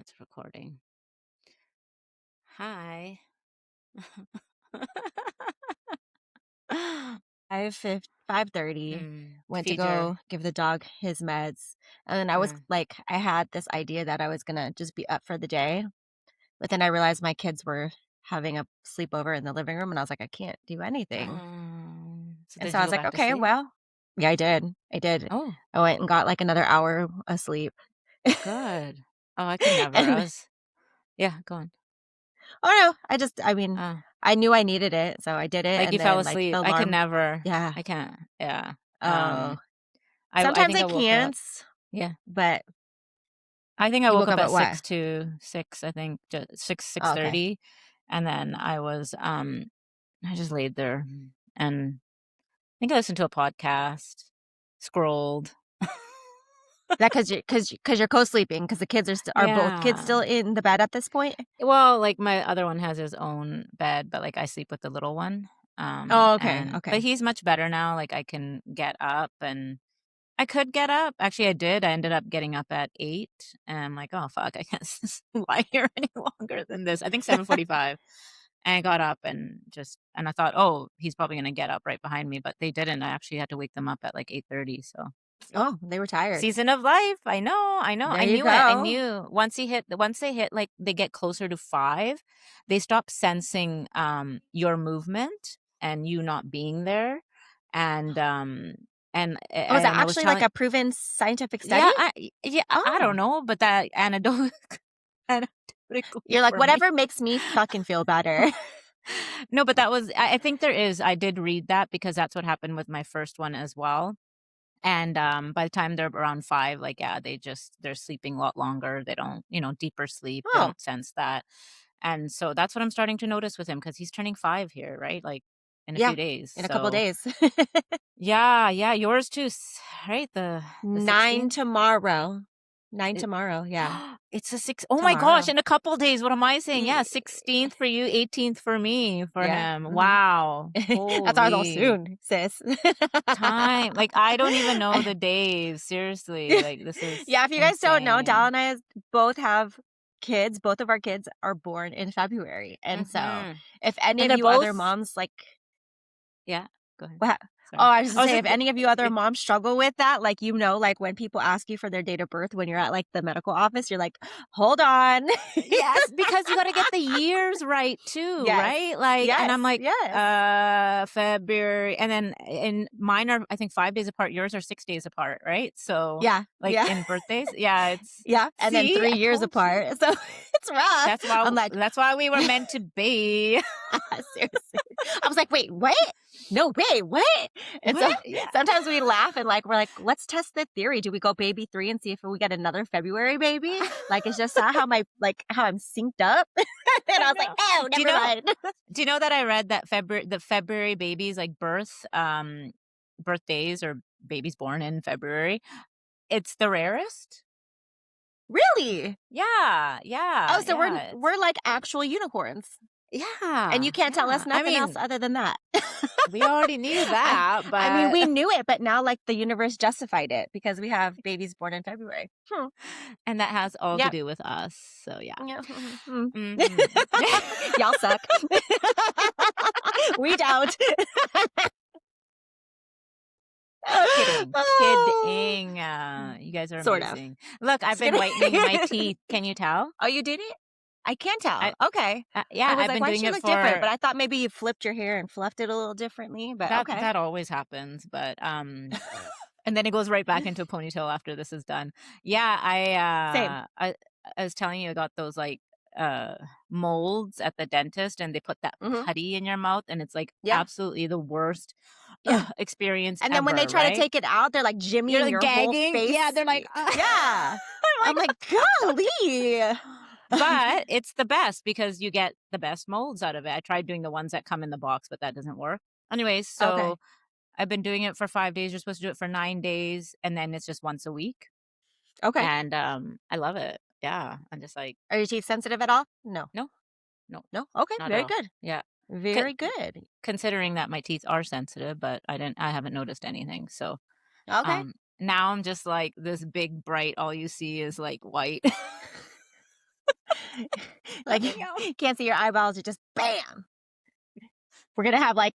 it's recording. Hi. 5:30, went to Feed your. go give the dog his meds, and then Uh, I had this idea that I was gonna just be up for the day, but then I realized my kids were having a sleepover in the living room, and I was like, "I can't do anything." so And did so I you was go like, back to "Okay, sleep? well." Yeah, I did. I did. Oh, I went and got, like, another hour of sleep. good. Oh, I could never. And Yeah, go on. oh, no, I mean, Uh, I knew I needed it, so I did it, like you and fell then, like, asleep. the I could alarm. never. Yeah. I can't. Yeah. Oh. I Sometimes think I I woke up. can't, Yeah. but I think I you woke woke up up at at what? 6 to 6, I think, just 6, Oh, okay. 6:30. And then I just laid there and I think I listened to a podcast, scrolled. That because you because you 'cause you're co-sleeping, because the kids are both kids Yeah. still in the bed at this point? Well, like, my other one has his own bed, but, like, I sleep with the little one, Oh, okay, but okay. he's much better now, like, I can get up, and I could get up. Actually, I did. I ended up getting up at 8, and I'm like, "Oh, fuck, I can't lie here any longer than this." I think 7:45, and I got up and I thought, "Oh, he's probably gonna get up right behind me," but they didn't. I actually had to wake them up at, like, 8:30, so Oh, they were tired. season of life. I know, I know. There I you knew it. I go. knew once they hit, like, they get closer to 5, they stop sensing, your movement and you not being there, and, Oh, is that and I was actually, like, telling. a proven scientific study? Yeah, I don't Oh. know, but that anecdotal You're like, information. "Whatever makes me fucking feel better." No, but that was I think there is. I did read that because that's what happened with my first one as well. And, by the time they're around 5, like, yeah, they're sleeping a lot longer, they don't deeper sleep, they Oh, don't sense that, and so that's what I'm starting to notice with him because he's turning 5 here, right, like, in a yeah, few days, in a couple so days. yeah, yeah, yours too, right, the 9 16th? tomorrow. 9 It tomorrow, yeah, it's a six. Oh my gosh, tomorrow. in a couple days, what am I saying? Yeah, Ye 16th for you, 18th for me, for Yeah, him, mhm. wow, That's why I was all holy. soon, sis. Time, like, I don't even know the days, seriously, like, this is Yeah, if you guys don't know, Dal insane. and I both have kids. Both of our kids are born in February, and so Mhm. if any And of they're you other both. moms, like, Yeah, go ahead. what oh, Sorry. I was just I gonna was say, just if any of you other it moms struggle with that, like, like, when people ask you for their date of birth when you're at, like, the medical office, you're like, "Hold on." yes, because you gotta get the years right too, Yes. right? Like, and Yes, I'm like, yes. February, and then in mine are, I think, 5 days apart, yours are 6 days apart, right? So, Yeah, like, yeah. in birthdays, yeah, it's Yeah, and then see, 3 I years told you. apart, so it's rough. I'm like That's why we were meant to be. seriously. I was like, "Wait, what? No way, what?" And so What? Yeah. sometimes we laugh and, like, we're like, "Let's test the theory. Do we go baby 3 and see if we get another February baby? Like, it's just not how how I'm synced up?" And I I was like, know. "Oh, Do you never know mind." do you know that I read that February babies, like, birthdays or babies born in February, it's the rarest? Really? Yeah, Oh, yeah, so yeah, we're like actual unicorns, and yeah, you can't tell us yeah. I nothing else mean, other than that. we already knew I that, I mean, but we knew it, but now, like, the universe justified it because we have babies born in February. Hmm. and that has all to Yep. do with us, so yeah. Yeah. Mhm. Mhm. Y'all suck. We don't. Kidding, Oh. kidding, you guys are Sort of. amazing. Look, I've Just been kidding. whitening my teeth, can you tell? Oh, you did it? I can I tell. Okay. I yeah, was I've like, been "Why does doing she it look different?" for But I thought maybe you flipped your hair and fluffed it a little differently, but okay. that always happens, but, and then it goes right back into a ponytail after this is done. Yeah, Same. I was telling you I got those, like, uh, molds at the dentist, and they put that Mhm. putty in your mouth, and it's, like, Yeah. absolutely the worst, Yeah. experience And then when they ever, try to right? take it out, they're, like, You're, jimmying like, your whole gagging. Yeah, face. they're like, Yeah. I'm I'm like, like, "Golly." but it's the best because you get the best molds out of it. I tried doing the ones that come in the box, but that doesn't work. Anyways, Okay. so I've been doing it for 5 days. You're supposed to do it for 9 days, and then it's just once a week, Okay. and, I love it. Yeah, I'm just like, Are your teeth sensitive at all? No. "No, no, No? Okay, not at very all." good. Yeah, co Very good. considering that my teeth are sensitive, but I haven't noticed anything, so, Okay. now I'm just like this big, bright, all you see is, like, white. Like, Nothing else. can't see your eyeballs, it just bam. We're gonna have like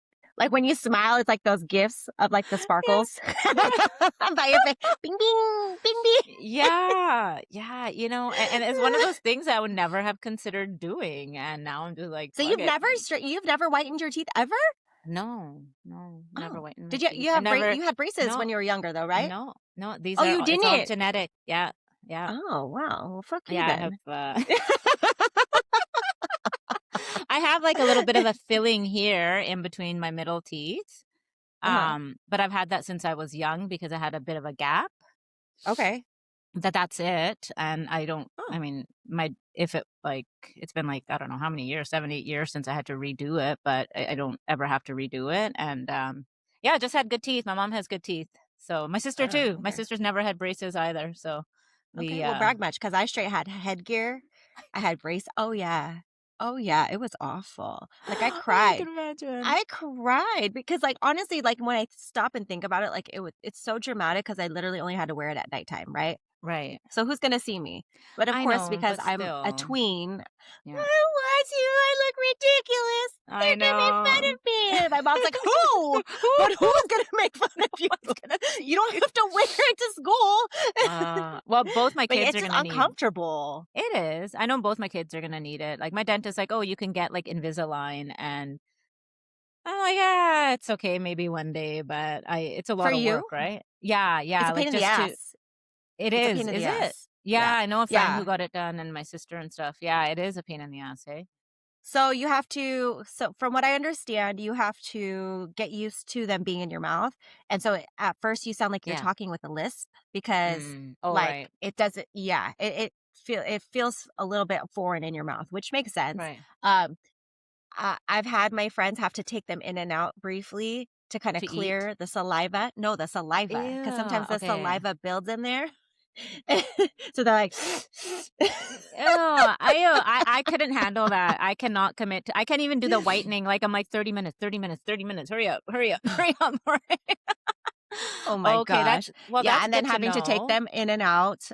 when you smile, it's like those gifs of like the sparkles by your face. Bing bing, bing bing. Yeah, yeah, and it's one of those things I would never have considered doing, and now I'm just like, So "Fuck it." you've never whitened your teeth ever? No, no, never Oh. whitened my Did you teeth. you I have never you had braces when no, you were younger though, right? no, no, these Oh, are you all it's all didn't? genetic. Yeah, yeah, Oh, wow. Well, fuck you yeah, I have, then. I have, like, a little bit of a filling here in between my middle teeth, Uh-huh. but I've had that since I was young because I had a bit of a gap. Okay. That's it, and I Oh. mean, my if it like, it's been, like, I don't know how many years, 7, 8 years since I had to redo it, but I don't ever have to redo it, and, yeah, I just had good teeth. My mom has good teeth, so my sister Oh, too. My okay. sister's never had braces either, so Okay, we, well, brag much because I straight had headgear. I had brace. Oh, yeah. Oh, yeah, it was awful. Like, I I cried. can imagine. I cried because, like, honestly, like, when I stop and think about it, like, it's so dramatic because I literally only had to wear it at nighttime, right? Right. So who's gonna see me? But, of I course, know, because but I'm a still. tween, Yeah. "I want you, I look ridiculous. I They're gonna make fun know. of me." And my mom's like, "Who? But who's gonna make fun of you? Who's gonna You see don't you? have to wear it to school." Well, both my But yeah, kids it's are just gonna need uncomfortable. it is. I know both my kids are gonna need it. Like, my dentist's like, "Oh, you can get, like, Invisalign," and I'm like, "Yeah, it's okay, maybe one day," but I it's a For lot of you, work, right? Yeah, it's yeah, a pain like, in the just to ass. it It's a pain in is the it? ass. Yeah, Yeah. I know a friend who Yeah. got it done and my sister and stuff. Yeah, it is a pain in the ass, hey? So you have to so from what I understand, you have to get used to them being in your mouth. And so at first you sound like you're Yeah. talking with a lisp because Mm. Oh, like right. it doesn't yeah, it feels a little bit foreign in your mouth, which makes sense. Right. Um I've had my friends have to take them in and out briefly to kind of To eat? clear the saliva. No, the saliva, because Ew, sometimes the okay. saliva builds in there. So they're like, Ew, I couldn't handle that. I cannot commit to I can't even do the whitening, like, I'm like, 30 minutes, 30 minutes, 30 minutes, hurry up, hurry up, right? oh my Okay, gosh. Yeah, that's and then good to having to take know. them in and out.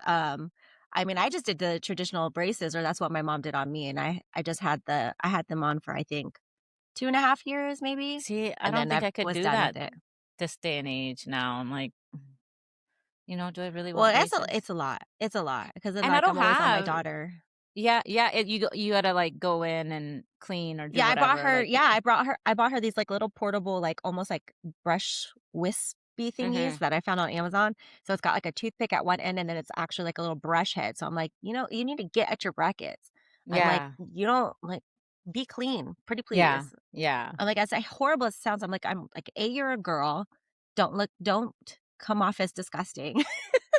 I mean, I just did the traditional braces, or that's what my mom did on me, and I had them on for I think 2.5 years maybe, See, I and don't then think I I could was do done that with it. this day and age now. I'm like, do I really Well, want that's braces? it's a lot. It's a lot because then And I like don't I'm always on my have daughter. yeah, yeah, you gotta, like, go in and clean or do Yeah, whatever, like I bought her these, like, little portable, like, almost like brush wispy thingies Mhm. that I found on Amazon. So it's got, like, a toothpick at one end, and then it's actually, like, a little brush head. So I'm like, "You know, you need to get at your brackets." I'm like, Yeah. "You don't like, be clean, pretty Yeah. please." Yeah. I'm like, as horrible as it sounds, I'm like, "A, you're a girl. Don't come off as disgusting."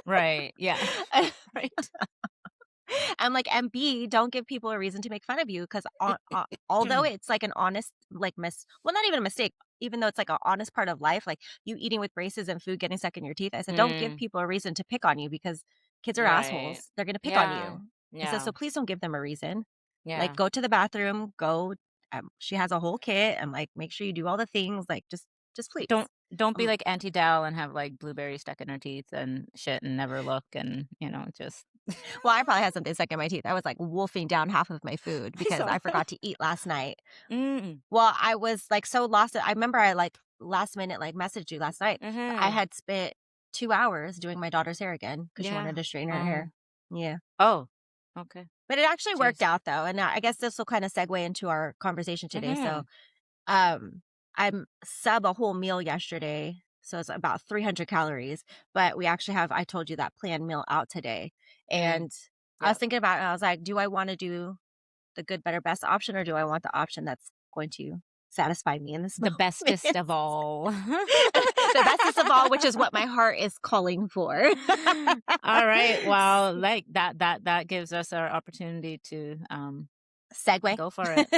Right. Yeah. Right. I'm like, and B, don't give people a reason to make fun of you because although it's like an honest, like well, not even a mistake, even though it's like an honest part of life, like you eating with braces and food getting stuck in your teeth. I said, don't give Mm, people a reason to pick on you because kids are right. assholes. They're gonna pick on Yeah. you. I said, Yeah. so please don't give them a reason. Like, Yeah. go to the bathroom. Go. She has a whole kit. I'm like, make sure you do all the things. Like, just please. Don't be Um, like Auntie Dal and have, like, blueberries stuck in her teeth and shit and never look and, just well, I probably had something stuck in my teeth. I was like wolfing down half of my food I because saw I that. forgot to eat last night. Mm. Well, I was, like, so lost. I remember I, like, last minute, like, messaged you last night. I Mhm. had spent 2 hours doing my daughter's hair again because she Yeah. wanted to straighten her Oh. hair. Yeah. Oh. Okay. But it actually worked Jeez. out, though, and I guess this will kinda segue into our conversation today. So, Mhm. um, I'm sub a whole meal yesterday, so it's about 300 calories, but we actually have I told you that planned meal out today, Mm. and I was Yep. thinking about it, and I was like, "Do I wanna do the good, better, best option, or do I want the option that's going to satisfy me in this The bestest moment?" of all. The bestest of all, which is what my heart is calling for. All right. Well, like, that gives us our opportunity to, Segue. go for it.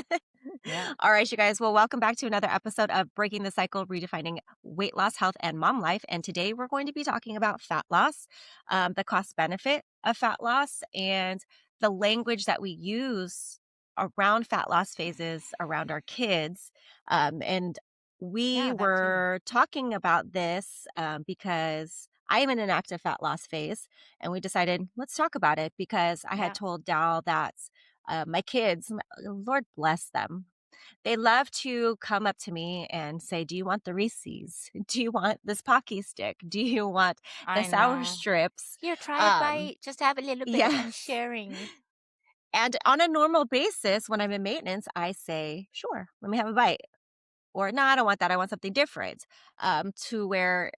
Yeah. All right, you guys. Well, welcome back to another episode of Breaking the Cycle, Redefining Weight Loss, Health, and Mom Life. And today we're going to be talking about fat loss, the cost benefit of fat loss, and the language that we use around fat loss phases around our kids. And we Yeah, that too. were talking about this because I am in an active fat loss phase, and we decided let's talk about it because I had Yeah. told Dal that My kids, Lord bless them, they love to come up to me and say, "Do you want the Reese's? Do you want this Pocky stick? Do you want the I sour know. strips?" Here, try a Um, bite. Just have a little bit. I'm yes. sharing. And on a normal basis, when I'm in maintenance, I say, "Sure, let me have a bite." Or, "No, I don't want that. I want something different." To where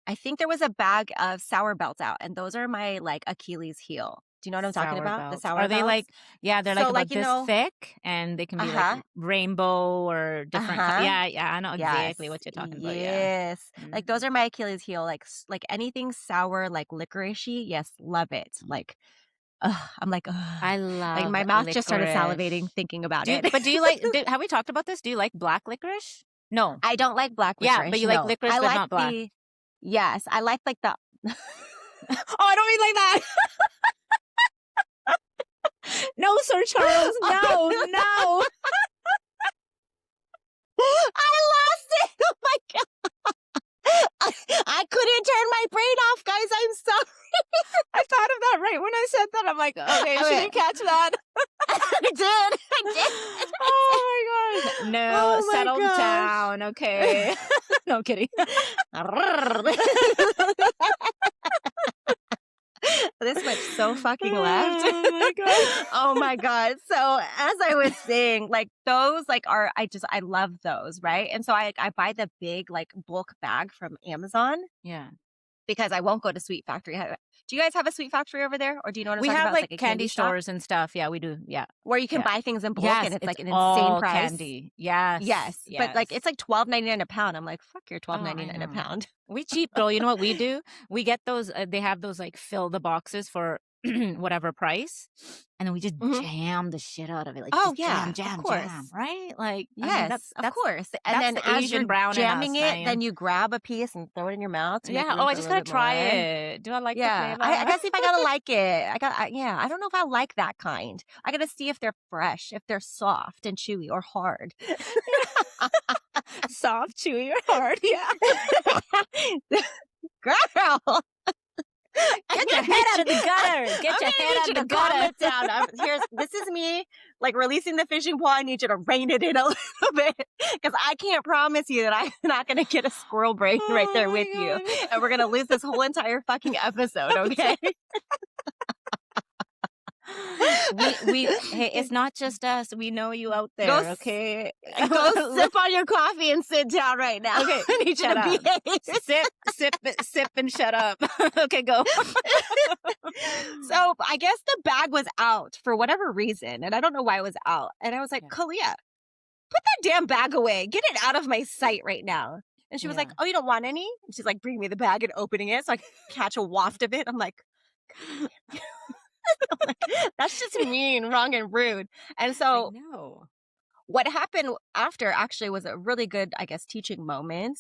I think there was a bag of sour belts out, and those are my like Achilles heel. Do you know what I'm talking Sour about? The belts. sour Are they belts? like, yeah, they're like So, about like, this thick and they can be like uh-huh, rainbow or different. uh-huh. Yeah, yeah, I know Yes. exactly what you're talking about. Yeah. Yes. Like, those Mhm. are my Achilles heel, like, like, anything sour, like, licoricey, yes, love it. Like, ugh, I'm like, "Ugh." I Like, love my mouth just started salivating licorice. thinking about Do you, it. but do you like, have we talked about this? Do you like black licorice? No. I don't like black Yeah, but licorice, you like no. licorice, I but like not black. the yes, I like the Oh, I don't mean like that. No, Sir Charles. No, no. I lost it! Oh my god. I couldn't turn my brain off, guys, I'm sorry. I thought of that right when I said that. I'm like, okay, she I didn't catch that. I did, Oh my gosh. No, Oh my settle down. Okay. gosh. No, I'm kidding. This went so fucking left. Oh my god. Oh my god. So, as I was saying, like, those, like, are I love those, right? And so I buy the big, like, bulk bag from Amazon Yeah. because I won't go to Sweet Factory. Do you guys have a Sweet Factory over there? Or do you know what I'm We talking have about? It's like like a candy candy shop stores and stuff. Yeah, we do. Yeah. where you can Yeah. buy things in bulk and Yes, it's it's like an insane all price. candy. Yes. Yes, but, like, Yes. it's like $12.99 a pound. I'm like, "Fuck your Oh, I 12.99 a know. pound." We cheap, girl. You know what we do? We get those, they have those like fill the boxes for whatever price. And then we just Mhm. jam the shit out of it. Like Oh, just jam, yeah, of jam, jam. course. Right? Like, I mean, Yes, of course, and that's then the as you're Asian brown in us, jamming it, man. then you grab a piece and throw it in your mouth to make Yeah. room Oh, I for a just little gotta bit try more. it. Do I like the Yeah, I flavor? gotta see if I gotta like it. Yeah, I don't know if I like that kind. I gotta see if they're fresh, if they're soft and chewy or hard. Soft, chewy, or hard. Yeah. Girl! Get your head out of the gutter. I'm Get your gonna head need out you of the to calm gutter. it down. This is me, like, releasing the fishing pole. I need you to rein it in a little bit because I can't promise you that I'm not gonna get a squirrel brain right there with you, Oh and we're gonna lose this whole entire fucking episode, my god. okay? Hey, it's not just us. We know you out Go there, s okay? go sip on your coffee and sit down right now. Okay, I need you shut to up. behave. Sip, and shut up. Okay, go. So, I guess the bag was out for whatever reason, and I don't know why it was out, and I was like, Yeah. "Kalia, put that damn bag away. Get it out of my sight right now." And she was like, Yeah. "Oh, you don't want any?" And she's like bringing me the bag and opening it so I could catch a waft of it. I'm like, I'm like, that's just mean, wrong, and rude. And I so know. what happened after actually was a really good, I guess, teaching moment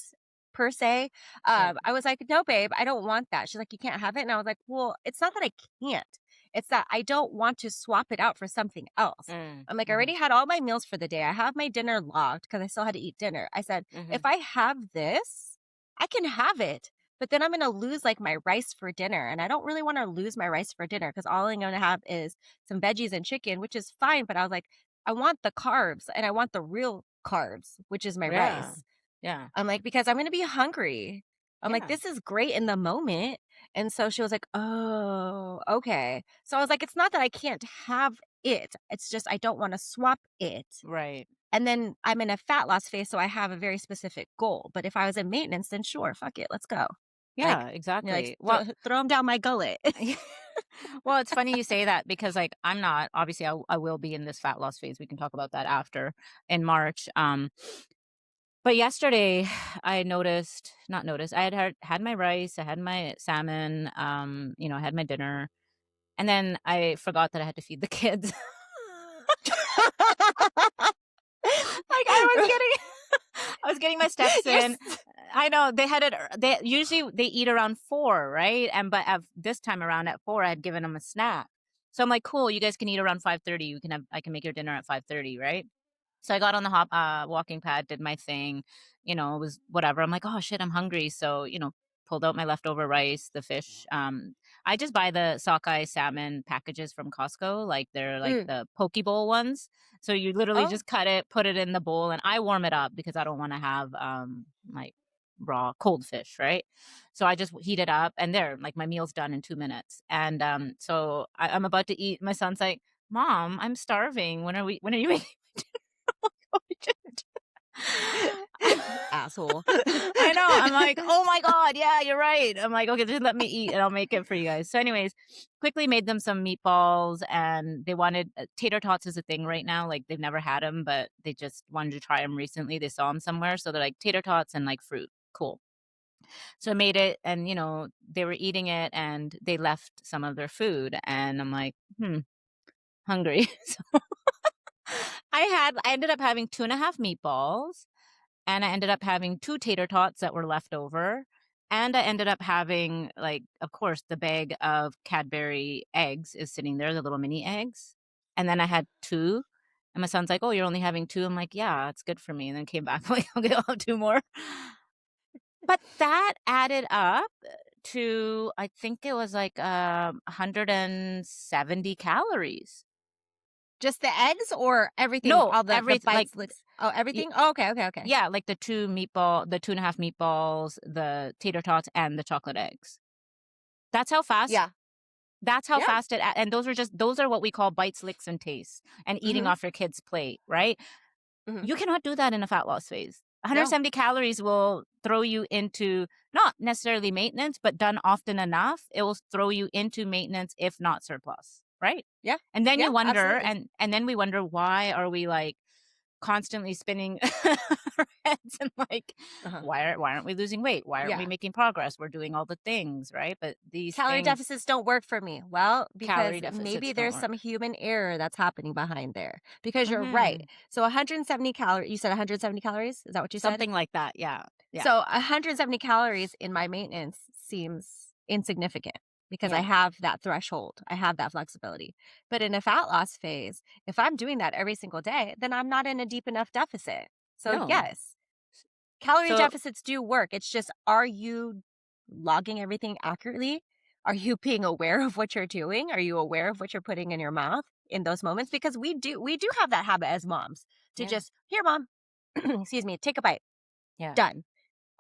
per se. Yeah. I was like, "No, babe, I don't want that." She's like, "You can't have it." And I was like, "Well, it's not that I can't. It's that I don't want to swap it out for something else." I'm like, "I Mhm, already had all my meals for the day. I have my dinner logged because I still had to eat dinner." I said, "If mhm. I have this, I can have it. But then I'm going to lose like my rice for dinner. And I don't really want to lose my rice for dinner because all I'm going to have is some veggies and chicken, which is fine. But I was like, I want the carbs and I want the real carbs, which is my Yeah. rice." Yeah. I'm like, "Because I'm gonna be hungry." I'm like, Yeah. "This is great in the moment." And so she was like, "Oh, okay." So I was like, "It's not that I can't have it. It's just I don't want to swap it." Right. And then I'm in a fat loss phase, so I have a very specific goal. But if I was in maintenance, then sure, fuck it, let's go. Yeah, Like, like exactly. throw them down my gullet. Well, it's funny you say that because, like, I'm not obviously, I will be in this fat loss phase. We can talk about that after in March. But yesterday I noticed, not noticed, I had my rice, I had my salmon, I had my dinner, and then I forgot that I had to feed the kids. Like I was getting my steps You're in. I know they had it. They usually they eat around 4, right? And but this time around at 4, I had given them a snack. So I'm like, cool. You guys can eat around 5:30. I can make your dinner at 5:30, right? So I got on the walking pad, did my thing. It was whatever. I'm like, oh shit, I'm hungry. So pulled out my leftover rice, the fish. I just buy the sockeye salmon packages from Costco, like, they're, like, Mm. the poke bowl ones. So you literally Oh, just cut it, put it in the bowl, and I warm it up because I don't wanna have, like, raw cold fish, right? So I just heat it up, and there, like, my meal's done in 2 minutes, and, so I'm about to eat, my son's like, "Mom, I'm starving. When are you making asshole. I know. I'm like, "Oh my god, yeah, you're right." I'm like, "Okay, just let me eat and I'll make it for you guys." So anyways, quickly made them some meatballs and they wanted tater tots is a thing right now. Like they've never had them, but they just wanted to try them recently. They saw them somewhere, so they're like tater tots and like fruit. Cool. So I made it and they were eating it and they left some of their food and I'm like, hungry." So I ended up having 2.5 meatballs and I ended up having 2 tater tots that were left over, and I ended up having, like, of course, the bag of Cadbury eggs is sitting there, the little mini eggs, and then I had 2, and my son's like, "Oh, you're only having 2?" I'm like, "Yeah, it's good for me," and then came back like, "Okay, I'll have 2 more." But that added up to I think it was, like, 170 calories. Just the eggs or everything, No, all the like, bites, like oh, everything? Oh, okay, okay, okay. yeah, like the 2.5 meatballs, the tater tots, and the chocolate eggs. That's how fast Yeah, that's how yeah, fast and those are what we call bites, licks, and tastes, and eating mhm, off your kid's plate, right? mhm. You cannot do that in a fat loss phase. No, 170 calories will throw you into not necessarily maintenance, but done often enough, it will throw you into maintenance, if not surplus, right? yeah, And then you yeah, wonder, absolutely. and then we wonder why are we like constantly spinning our heads and like, Uh-huh, why aren't we losing weight? Why aren't we yeah. making progress? We're doing all the things, right? But these Calorie things, deficits don't work for me. Well, calorie because maybe deficits don't there's some work. human error that's happening behind there. Because you're right. Mhm. So 170 calories, you said 170 calories? Is that what you said? Something like that. Yeah. Yeah. So 170 calories in my maintenance seems insignificant because I Yeah. have that threshold. I have that flexibility. But in a fat loss phase, if I'm doing that every single day, then I'm not in a deep enough deficit. So No. yes, calorie So deficits do work. It's just, are you logging everything accurately? Are you being aware of what you're doing? Are you aware of what you're putting in your mouth in those moments? Because we do have that habit as moms to yeah. just, here, mom, excuse me, take a bite. Yeah. Done.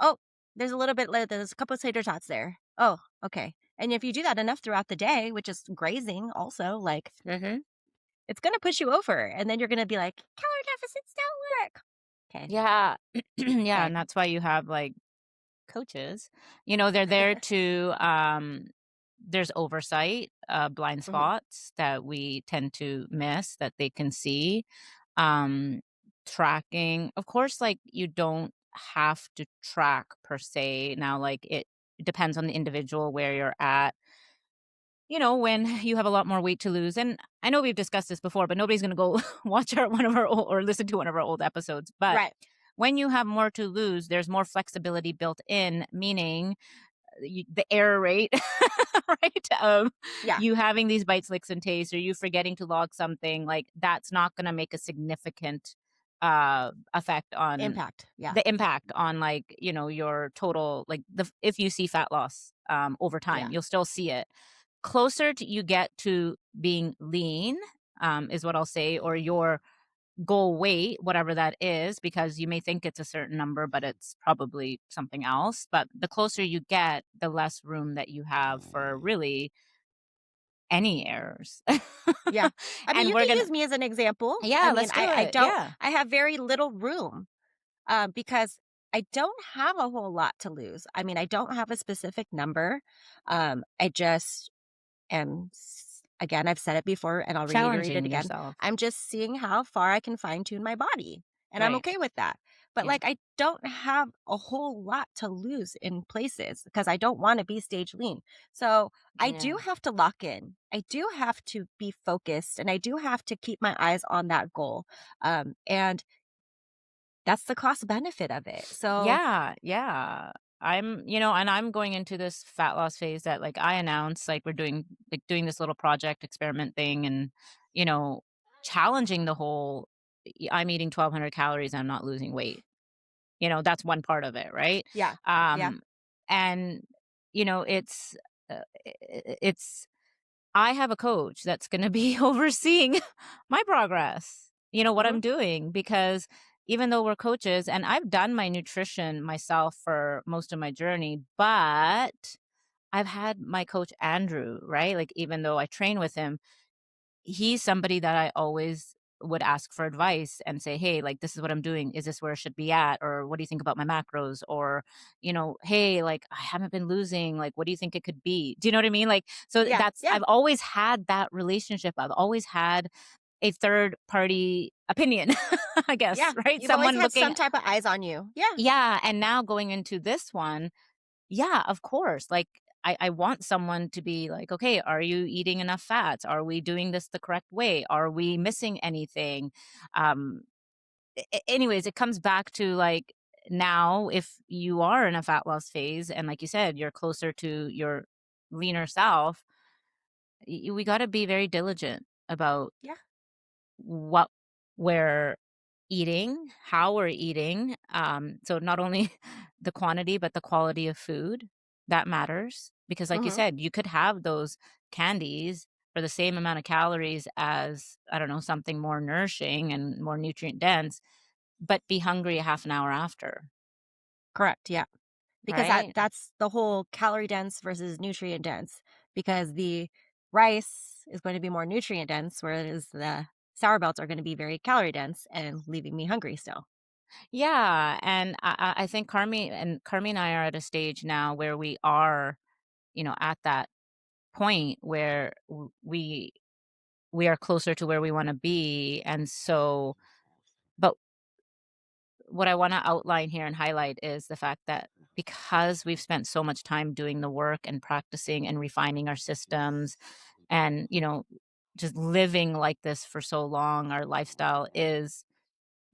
Oh, there's a little bit there's a couple of tater tots there. Oh, okay. And if you do that enough throughout the day, which is grazing also, like Mhm. it's gonna push you over. And then you're gonna be like, calorie deficits don't work. Okay. Yeah. Yeah, Okay. and that's why you have like coaches. They're there to there's oversight, blind Mhm. spots that we tend to miss that they can see. Um, Tracking. Of course, like you don't have to track per se. Now, like it depends on the individual where you're at. When you have a lot more weight to lose. And I know we've discussed this before, but nobody's gonna go watch one of our old, or listen to one of our old episodes. But Right. when you have more to lose, there's more flexibility built in, meaning the error rate, right? Of Yeah. you having these bites, licks, and tastes, or you forgetting to log something, like that's not going to make a significant effect on Impact. Yeah. the impact on like your total like the if you see fat loss over time, Yeah. you'll still see it closer to you get to being lean, is what I'll say, or your goal weight, whatever that is, because you may think it's a certain number, but it's probably something else. But the closer you get, the less room that you have for really any errors. Yeah. I mean, And you we're can gonna, use me as an example. I yeah, mean, let's do I it. don't Yeah. I have very little room because I don't have a whole lot to lose. I mean, I don't have a specific number. I just am again, I've said it before and I'll reiterate it Challenging again. yourself. I'm just seeing how far I can fine tune my body. And I'm Right. okay with that. But Yeah. like I don't have a whole lot to lose in places because I don't want to be stage lean. So I Yeah. do have to lock in. I do have to be focused and I do have to keep my eyes on that goal. And that's the cost benefit of it. So Yeah. Yeah. And I'm going into this fat loss phase that like I announced, like we're doing this little project experiment thing and, you know, challenging the whole I'm eating 1,200 calories, I'm not losing weight. That's one part of it, right? yeah. Yeah. Um, and, it's it's I have a coach that's gonna be overseeing my progress, what Mhm. I'm doing, because even though we're coaches and I've done my nutrition myself for most of my journey, but I've had my coach Andrew, right? Like, even though I train with him, he's somebody that I always would ask for advice and say, "Hey, like, this is what I'm doing. Is this where it should be at? Or what do you think about my macros?" Or, "Hey, like, I haven't been losing. Like, what do you think it could be?" Do you know what I mean? Like, so Yeah, yeah, I've always had that relationship. I've always had a third party opinion, I guess, yeah. right? You've always Someone had looking. some type of eyes on you. Yeah, Yeah. And now going into this one, yeah, of course. Like, I want someone to be like, okay, are you eating enough fats? Are we doing this the correct way? Are we missing anything? Um, Anyways, it comes back to like, now, if you are in a fat loss phase and like you said, you're closer to your leaner self, we got to be very diligent about yeah. what we're eating, how we're eating. So not only the quantity, but the quality of food that matters. Because, like you Mhm. said, you could have those candies for the same amount of calories as, I don't know, something more nourishing and more nutrient dense, but be hungry a half an hour after, Correct, yeah. Because right? that's the whole calorie dense versus nutrient dense, because the rice is going to be more nutrient dense, whereas the sour belts are gonna be very calorie dense and leaving me hungry still. Yeah, and I think Carmi and I are at a stage now where we are, at that point where we are closer to where we wanna be, and so but what I wanna outline here and highlight is the fact that because we've spent so much time doing the work and practicing and refining our systems and, just living like this for so long, our lifestyle is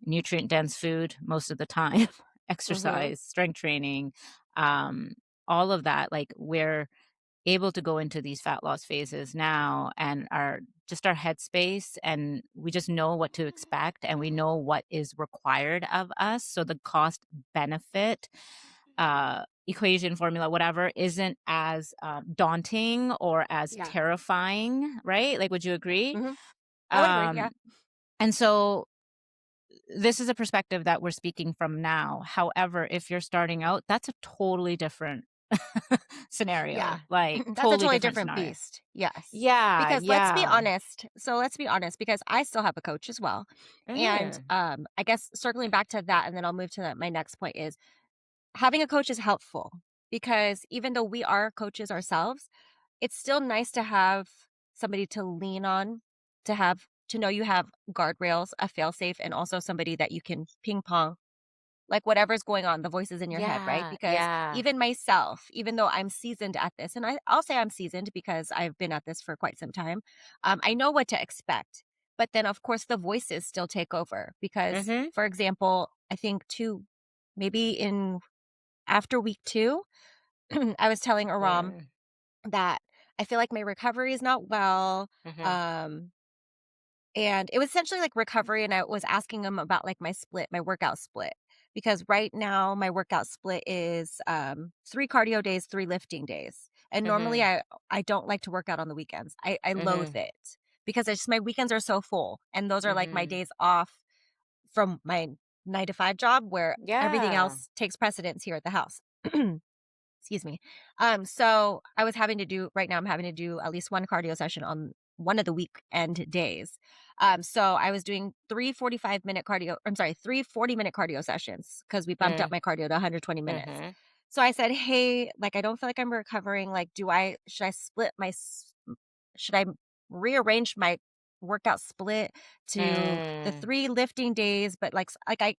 nutrient dense food most of the time, Mhm. exercise, strength training, um, all of that, like, we're able to go into these fat loss phases now and our headspace, and we just know what to expect and we know what is required of us, so the cost benefit equation, formula, whatever, isn't as daunting or as Yeah. terrifying, right? Like, would you agree? Mhm. I would agree, um yeah. and so this is a perspective that we're speaking from now. However, if you're starting out, that's a totally different Yeah. scenario, like, That's a totally totally different different scenario. beast. Yes. Yeah, Because yeah. let's be honest, because I still have a coach as well. And Mhm. I guess circling back to that, and then I'll move to my next point is having a coach is helpful, because even though we are coaches ourselves, it's still nice to have somebody to lean on, to know you have guardrails, a failsafe, and also somebody that you can ping pong like whatever's going on, the voices in your head, right? Yeah, Because yeah. even myself, even though I'm seasoned at this, and I'll say I'm seasoned because I've been at this for quite some time, I know what to expect. But then, of course, the voices still take over because, Mhm. for example, I think maybe in after week two, I was telling Aram Mm, that I feel like my recovery is not well. mhm, Um, and it was essentially like recovery, and I was asking him about, like, my workout split, because right now my workout split is, 3 cardio days, 3 lifting days, and normally mhm, I don't like to work out on the weekends. I loathe mhm, it because it's my weekends are so full, and those are, like, my mhm. days off from my 9 to 5 job where everything Yeah. else takes precedence here at the house. Excuse me. So I was having to do right now I'm having to do at least one cardio session on one of the weekend days. So I was doing 3 3 40-minute cardio sessions because we bumped up Mm, my cardio to 120 minutes. mhm. So I said, "Hey, like, I don't feel like I'm recovering. Like, should I rearrange my workout split to the Mm, 3 lifting days?" But,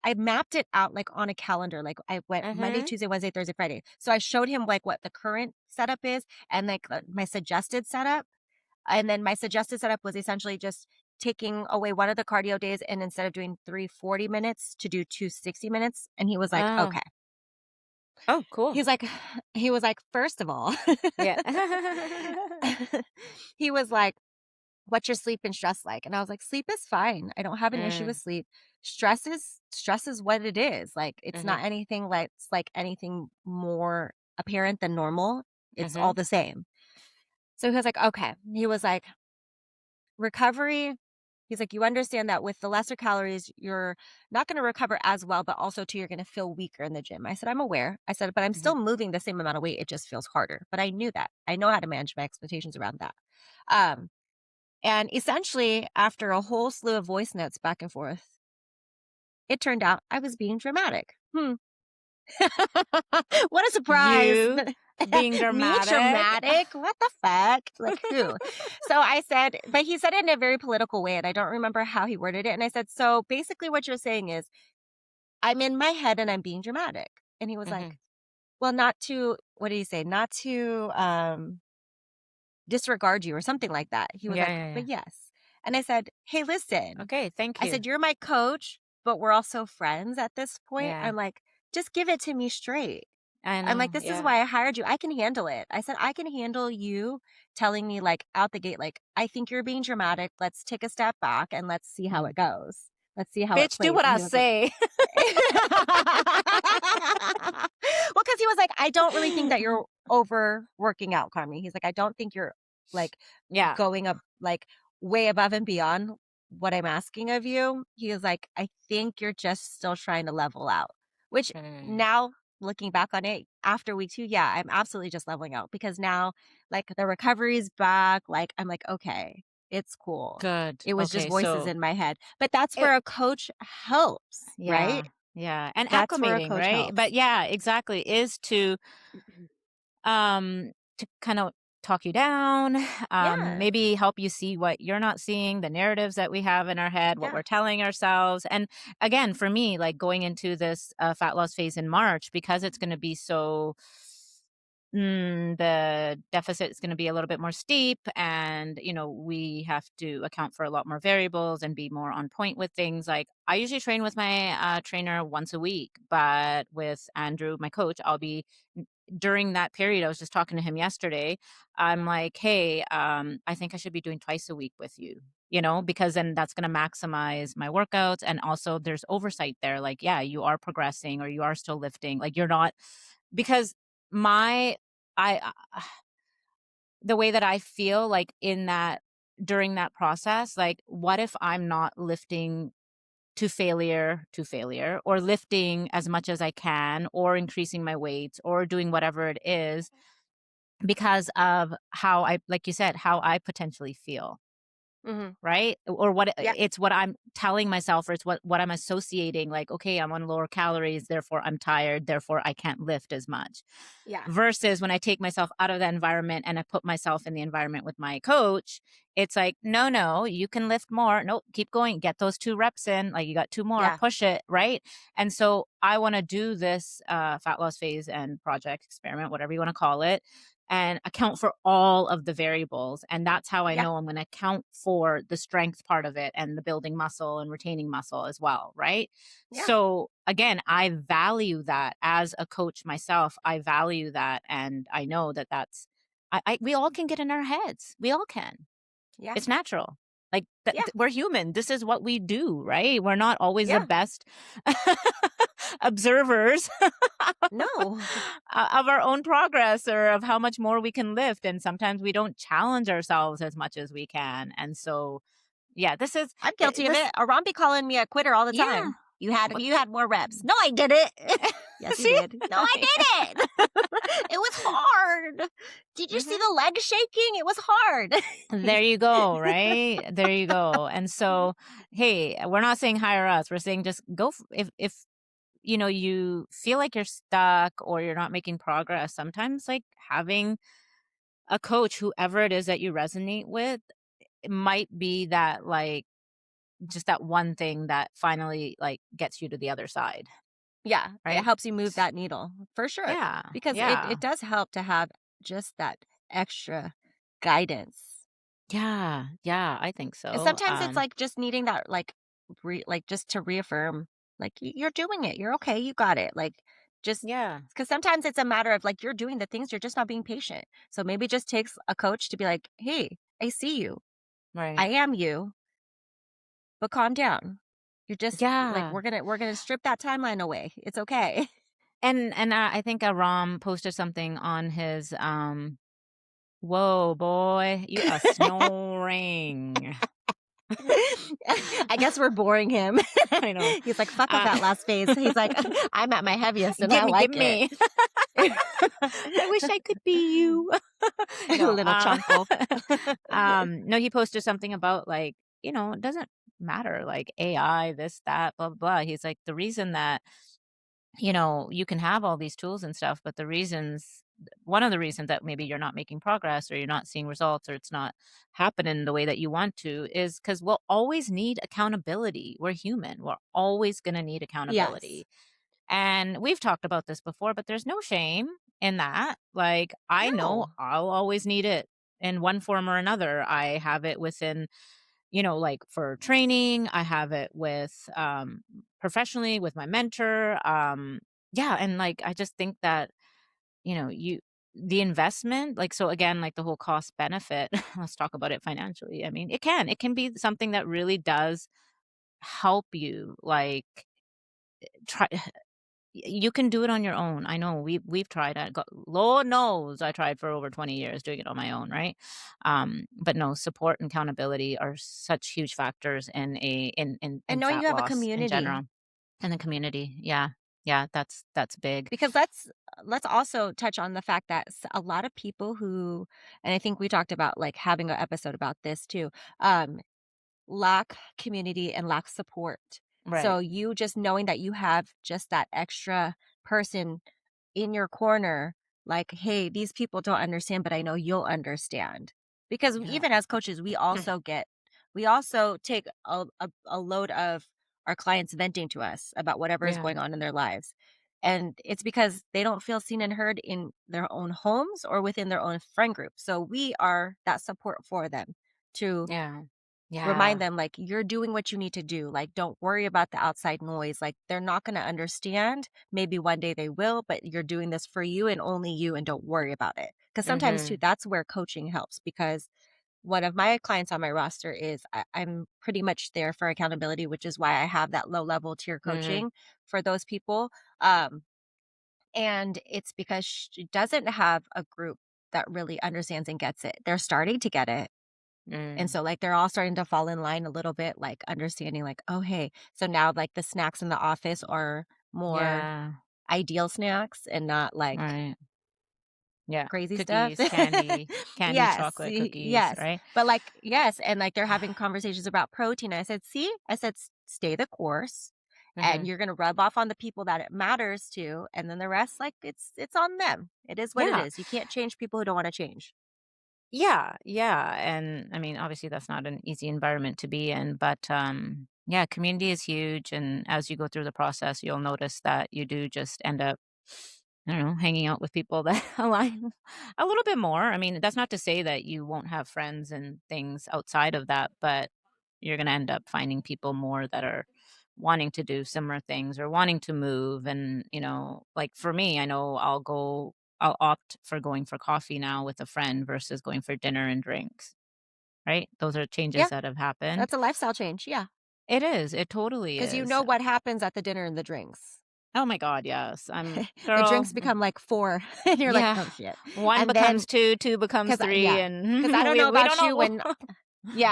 I mapped it out, like, on a calendar, like, I went Monday, mhm. Tuesday, Wednesday, Thursday, Friday. So I showed him, like, what the current setup is and, like, my suggested setup, and then my suggested setup was essentially just taking away one of the cardio days, and instead of doing 3 40 minutes to do 2 60 minutes, and he was like, Oh. "Okay." Oh, cool. He's like he was like, "First of all" Yeah. he was like, "What's your sleep and stress like?" And I was like, "Sleep is fine. I don't have an issue with Mm, sleep. Stress is what it is. Like, it's mhm, not anything like it's like anything more apparent than normal. It's all mhm. the same." So he was like, "Okay." He was like, "Recovery." He's like, "You understand that with the lesser calories, you're not gonna recover as well, but also too, you're gonna feel weaker in the gym." I said, "I'm aware." I said, "But I'm Mhm. still moving the same amount of weight. It just feels harder." But I knew that. I know how to manage my expectations around that. Um, and essentially, after a whole slew of voice notes back and forth, it turned out I was being dramatic. Hmm. What a surprise. You being Me dramatic. dramatic? What the fuck? Like who? So I said, but he said it in a very political way, and I don't remember how he worded it. And I said, "So basically what you're saying is I'm in my head and I'm being dramatic." And he was like, Mhm. "Well, not to what did he say? Not to disregard you or something like that." He was Yeah, like, yeah, yeah. "But yes." And I said, "Hey, listen." Okay, thank I you. said, "You're my coach, but we're also friends at this point." Yeah, I'm like, "Just give it to me straight." I I'm like, know, "This is yeah. why I hired you. I can handle it." I said, "I can handle you telling me, like, out the gate, like, I think you're being dramatic. Let's take a step back and let's see how Mm. it goes. Let's see how it Bitch, do plays." what And I he was like, say. well, because he was like, "I don't really think that you're overworking out, Carmi." He's like, "I don't think you're, like, Yeah. going up, like, way above and beyond what I'm asking of you." He was like, "I think you're just still trying to level out," which Mm. now looking back on it after week 2, yeah, I'm absolutely just leveling out because now, like, the recovery's back, like, I'm like, "Okay, it's cool." Good. It was just Okay, voices so in my head, but that's it where a coach helps, right? yeah, yeah, and That's where a acclimating, coach right? But helps. yeah, exactly, is to kind of talk you down, Yeah, maybe help you see what you're not seeing, the narratives that we have in our head, what yeah. we're telling ourselves. And again, for me, like going into this fat loss phase in March, because it's going to be so, the deficit is going to be a little bit more steep. And, we have to account for a lot more variables and be more on point with things. Like I usually train with my trainer once a week, but with Andrew, my coach, I'll be during that period, I was just talking to him yesterday. I'm like, hey, I think I should be doing twice a week with you, because then that's going to maximize my workouts. And also there's oversight there. Like, yeah, you are progressing or you are still lifting. Like, you're not, because my, I, the way that I feel like in that, during that process, like, what if I'm not lifting to failure or lifting as much as I can or increasing my weights or doing whatever it is because of how I, like you said, how I potentially feel, Mhm. right? Or what Yeah, it's what I'm telling myself, or it's what I'm associating, like, okay, I'm on lower calories, therefore I'm tired, therefore I can't lift as much. yeah, Versus when I take myself out of that environment and I put myself in the environment with my coach, it's like, no, no, you can lift more. Nope, keep going. Get those 2 reps in. Like, you got 2 more, yeah, push it, right? And so I want to do this fat loss phase and project experiment, whatever you want to call it, and account for all of the variables. And that's how I yeah, know I'm going to account for the strength part of it and the building muscle and retaining muscle as well, right? yeah, So again, I value that as a coach myself. I value that, and I know that that's we all can get in our heads. We all can. yeah, It's natural. Like, yeah, we're human. This is what we do, right? We're not always the yeah. best observers No. of our own progress or of how much more we can lift. And sometimes we don't challenge ourselves as much as we can. And so, yeah, this is I'm guilty of this. it. Aram be calling me a quitter all the Yeah. time. You had more reps." Mm. "No, I didn't." "Yes, you See? did." "No, I didn't." "It was hard." "Did you see Mhm. the leg shaking? It was hard." There you go, right? There you go. And so, hey, we're not saying hire us. We're saying just go if you feel like you're stuck or you're not making progress. Sometimes, like, having a coach, whoever it is that you resonate with, it might be that, like, just that one thing that finally, like, gets you to the other side, Yeah, it right? helps you move that needle, for sure, Yeah, because it yeah, does help to have just that extra guidance. yeah, yeah. I think And so. sometimes it's, like, just needing that, like, just to reaffirm, like, "You're doing it. You're okay. You got it." Like, just Yeah, because sometimes it's a matter of, like, you're doing the things, you're just not being patient. So maybe it just takes a coach to be like, "Hey, I see you. right. I am you, but calm down. You're just like, Yeah. we're gonna strip that timeline away. It's okay." And I think Ram posted something on his Whoa, boy, you are snoring. I guess we're boring him. I know. He's like, "Fuck a Uh, fat loss phase." He's like, "I'm at my heaviest and I give like it." me. I wish I could be you. No, Little chunkle. no, he posted something about, like, it doesn't matter, like, AI, this, that, blah, blah, blah. He's like, the reason that, you can have all these tools and stuff, but one of the reasons that maybe you're not making progress or you're not seeing results or it's not happening the way that you want to is because we'll always need accountability. We're human. We're always going to need Yes. accountability. And we've talked about this before, but there's no shame in that. Like, I know No. I'll always need it in one form or another. I have it within, like for training, I have it with professionally with my mentor. Yeah. And like, I just think that, the investment, like, so again, like the whole cost benefit, let's talk about it financially. I mean, it can be something that really does help you, like, try you can do it on your own. I know we've tried it. Lord knows I tried for over 20 years doing it on my own, right? But no, support and accountability are such huge factors in And knowing fat you have a loss in community. general. And the community. Yeah. Yeah, that's big. Because let's also touch on the fact that a lot of people who, and I think we talked about like having an episode about this too, um, lack community and lack support. So Right. you just knowing that you have just that extra person in your corner, like, hey, these people don't understand, but I know you'll understand. Because Yeah. even as coaches, we also take a load of our clients venting to us about whatever is Yeah. going on in their lives. And it's because they don't feel seen and heard in their own homes or within their own friend group. So we are that support for them to Yeah. remind Yeah. them, like, you're doing what you need to do. Like, don't worry about the outside noise. Like, they're not going to understand. Maybe one day they will, but you're doing this for you and only you, and don't worry about it. Because sometimes, too, Mhm. that's where coaching helps. Because one of my clients on my roster is I'm pretty much there for accountability, which is why I have that low level tier Mhm. coaching for those people. And it's because she doesn't have a group that really understands and gets it. They're starting to get it, and Mm. so, like, they're all starting to fall in line a little bit, like, understanding, like, "Oh, hey." So now, like, the snacks in the office are more Yeah. ideal snacks and not, like, Right. Yeah. crazy stuff. Cookies, candy, Yes, chocolate cookies, yes. right? But, like, yes, and, like, they're having conversations about protein. I said, "See?" I said, Stay the course, and Mhm. you're gonna rub off on the people that it matters to, and then the rest, like, it's on them. It is what it Yeah. is. You can't change people who don't wanna change." Yeah, yeah, and I mean, obviously, that's not an easy environment to be in, but, yeah, community is huge, and as you go through the process, you'll notice that you do just end up, I don't know, hanging out with people that align a little bit more. I mean, that's not to say that you won't have friends and things outside of that, but you're gonna end up finding people more that are wanting to do similar things or wanting to move, and, like, for me, I know I'll opt for going for coffee now with a friend versus going for dinner and drinks, right? Those are changes Yeah, that have happened. that's a lifestyle change, yeah. It is, it totally 'Cause you is. know what happens at the dinner and the drinks. Oh my god, yes. The Girl, drinks become like 4, and you're like, yeah. "Oh, shit." 1 And then becomes 2, 2 becomes 'cause I 3, yeah, because I and don't we know we don't about you, know.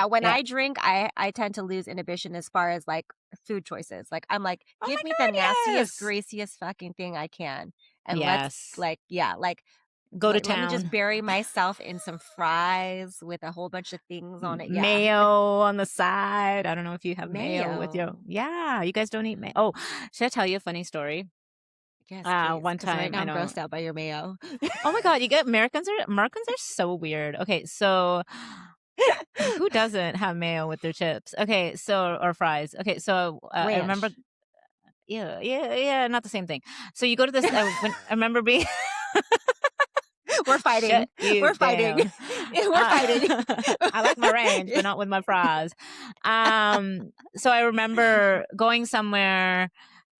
when Yeah. I drink, I tend to lose inhibition as far as, like, food choices. Like, I'm like, Oh "Give my me the god, nastiest, yes. greasiest fucking thing I can, and let's, Yes. like" yeah, like, Go to let me just town. bury myself in some fries with a whole bunch of things on it, yeah. Mayo on the side. I don't know if you have mayo with your Mayo. yeah, you guys don't eat mayo. Oh, should I tell you a funny story? Yes, please, One because right time, now I I'm know. grossed out by your mayo. Oh my god, you get Americans are so weird. Okay, so who doesn't have mayo with their chips? Okay, so or fries. Okay, so I remember, Ranch. yeah, yeah, yeah, not the same thing. So you go to this when I remember being We're shut fighting. you We're fighting. down. We're fighting. I like my ranch, but not with my fries. So I remember going somewhere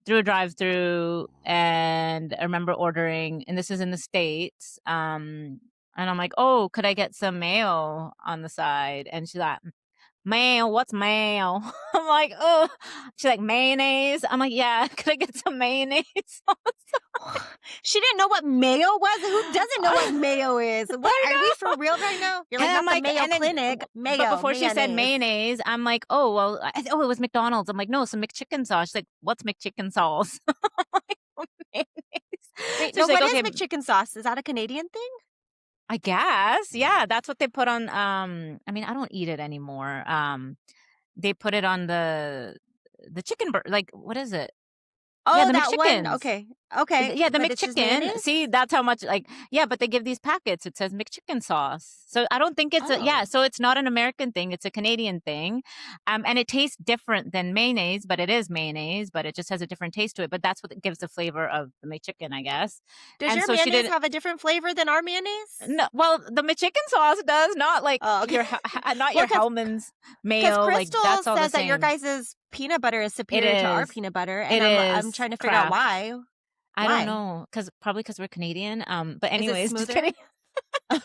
through a drive-through, and I remember ordering, and this is in the States, and I'm like, "Oh, could I get some mayo on the side?" And she's like, "Mayo, what's mayo?" I'm like, "Oh." She's like, "Mayonnaise?" I'm like, "Yeah, could I get some mayonnaise?" She didn't know what mayo was? Who doesn't know what mayo is? What, I are we for know. real right now? You're And like, I'm not the like, Mayo and then, Clinic. but Mayo, before she said mayonnaise. mayonnaise, I'm like, "Oh, well, oh, it was McDonald's." I'm like, "No, some McChicken sauce." She's like, "What's McChicken sauce?" I'm like, "Oh, mayonnaise." Wait, So no, she's like, what is "Okay." McChicken sauce? Is that a Canadian thing? I guess, yeah, that's what they put on, I mean, I don't eat it anymore, they put it on the chicken like, what is it? Yeah, Oh, the that one? McChickens. Okay. Okay. Yeah, the But it's just McChicken. mayonnaise? See, that's how much like yeah, but they give these packets, it says McChicken sauce. So I don't think it's a yeah, Oh. so it's not an American thing, it's a Canadian thing. And it tastes different than mayonnaise, but it is mayonnaise, but it just has a different taste to it, but that's what gives the flavor of the McChicken, I guess. Does And your so she mayonnaise did have a different flavor than our mayonnaise? no, well, the McChicken sauce does, not like Oh, okay. your not Well, your because Hellman's mayo, like Crystal that's all the says that your same. guys' peanut butter is It superior to our is. peanut butter, and It I'm is trying to figure out Kraft. why. I don't Why? know, cause probably because 'cause we're Canadian, but Is it anyways, just smoother? kidding. Is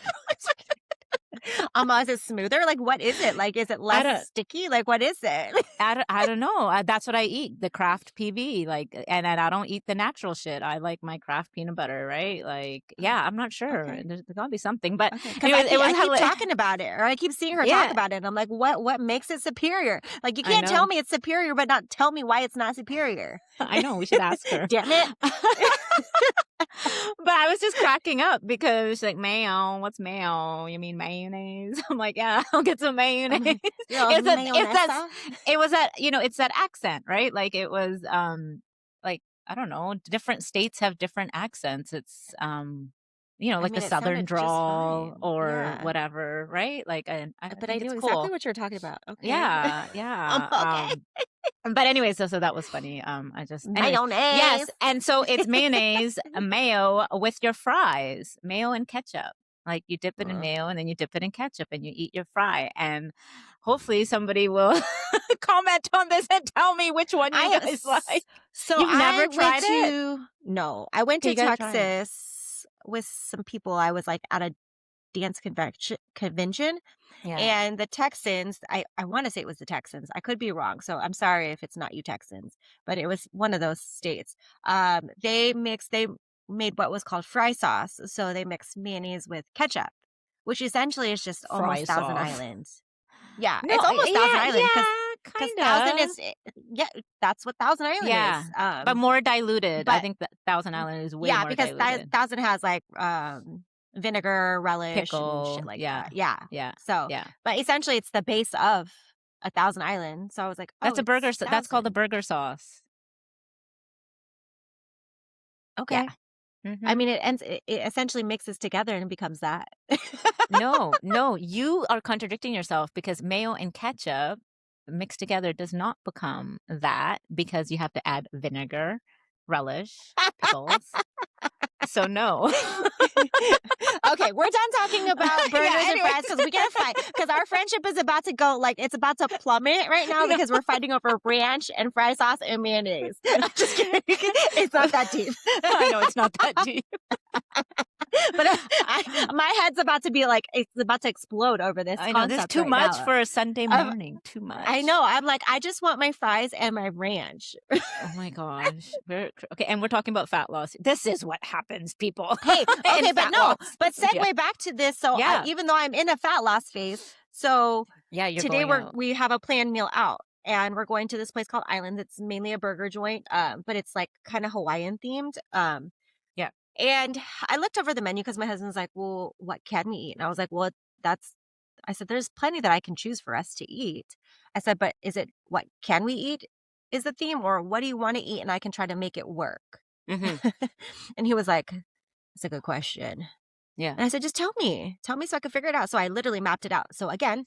it smoother? Like, what is it? Like, is it I less don't sticky? Like, what is it? I don't know, that's what I eat, the Kraft PB, like, and I don't eat the natural shit, I like my Kraft peanut butter, right? Like, yeah, I'm not sure, Okay. there's gotta be something, but Okay, because anyways, it I was keep hela talking about it, or I keep seeing her talk yeah, about it, and I'm like, "What makes it superior?" Like, you I can't tell know, me it's superior, but not tell me why it's not superior. I know, we should ask her. Damn it. But I was just cracking up because she's like, "Mayo, what's mayo? You mean mayonnaise?" I'm like, "Yeah, I'll get some mayonnaise." Mhm. Your It's that mayonesa? it was that, it's that accent, right? Like it was like I don't know, different states have different accents. It's I like the mean, it southern sounded just drawl fine. or Yeah, whatever, right? Like I but I think knew it's exactly cool. what you were talking about. Okay. Yeah, yeah. Okay. But anyway, so that was funny. I just anyways, yes, Mayonnaise. and so it's mayonnaise, mayo with your fries, mayo and ketchup. Like you dip it in Mm. mayo and then you dip it in ketchup and you eat your fry. And hopefully somebody will comment on this and tell me which one I you have guys like. so You've I never went tried it? to no, I went Okay, to you gotta try it. Texas with some people. I was like at a dance convention, Yeah. and the Texans, I want to say it was the Texans. I could be wrong. So I'm sorry if it's not you Texans, but it was one of those states. They made what was called fry sauce. So they mixed mayonnaise with ketchup, which essentially is just almost Fries Thousand off. Island. Yeah, it's No, almost Thousand yeah, Island yeah, because Thousand kinda. is yeah, that's what Thousand Island is. Yeah, but more diluted. I But think that Thousand Island is way yeah, more because diluted. Thousand has like vinegar, relish, and shit Pickle, like yeah, that. Yeah. yeah, So, yeah. but essentially, it's the base of a Thousand Island. So I was like, oh, That's a burger it's s that's called a Thousand. burger sauce. Yeah. Okay. I Mhm. mean, it essentially mixes together and becomes that. No, no, you are contradicting yourself because mayo and ketchup mixed together does not become that because you have to add vinegar, relish, pickles. So no. Okay, we're done talking about Yeah, burgers and anyways. fries because we gotta fight. Because our friendship is about to go like it's about to plummet right now No. because we're fighting over ranch and fry sauce and mayonnaise. I'm just kidding. It's not that deep. I know it's not that deep. But my head's about to be like it's about to explode over this I know, this is concept too right much now. for a Sunday Um, morning, too I know. much. I'm like, I just want my fries and my ranch. Oh my gosh. Okay, and we're talking about fat loss. This is what happens, people, Hey, in okay, but fat no, loss. but Yeah. segue back to this. So Yeah. even though I'm in a fat loss phase, so Yeah, you're today going out. we have a planned meal out. And we're going to this place called Island. It's mainly a burger joint, but it's like kind of Hawaiian themed. Yeah. And I looked over the menu because my husband's like, "Well, what can we eat?" And I was like, "Well, that's." I said, "There's plenty that I can choose for us to eat." I said, "But is it what can we eat is the theme, or what do you want to eat, and I can try to make it work?" Mhm. And he was like, "That's a good question." Yeah. And I said, "Just tell me so I can figure it out." So I literally mapped it out. So again,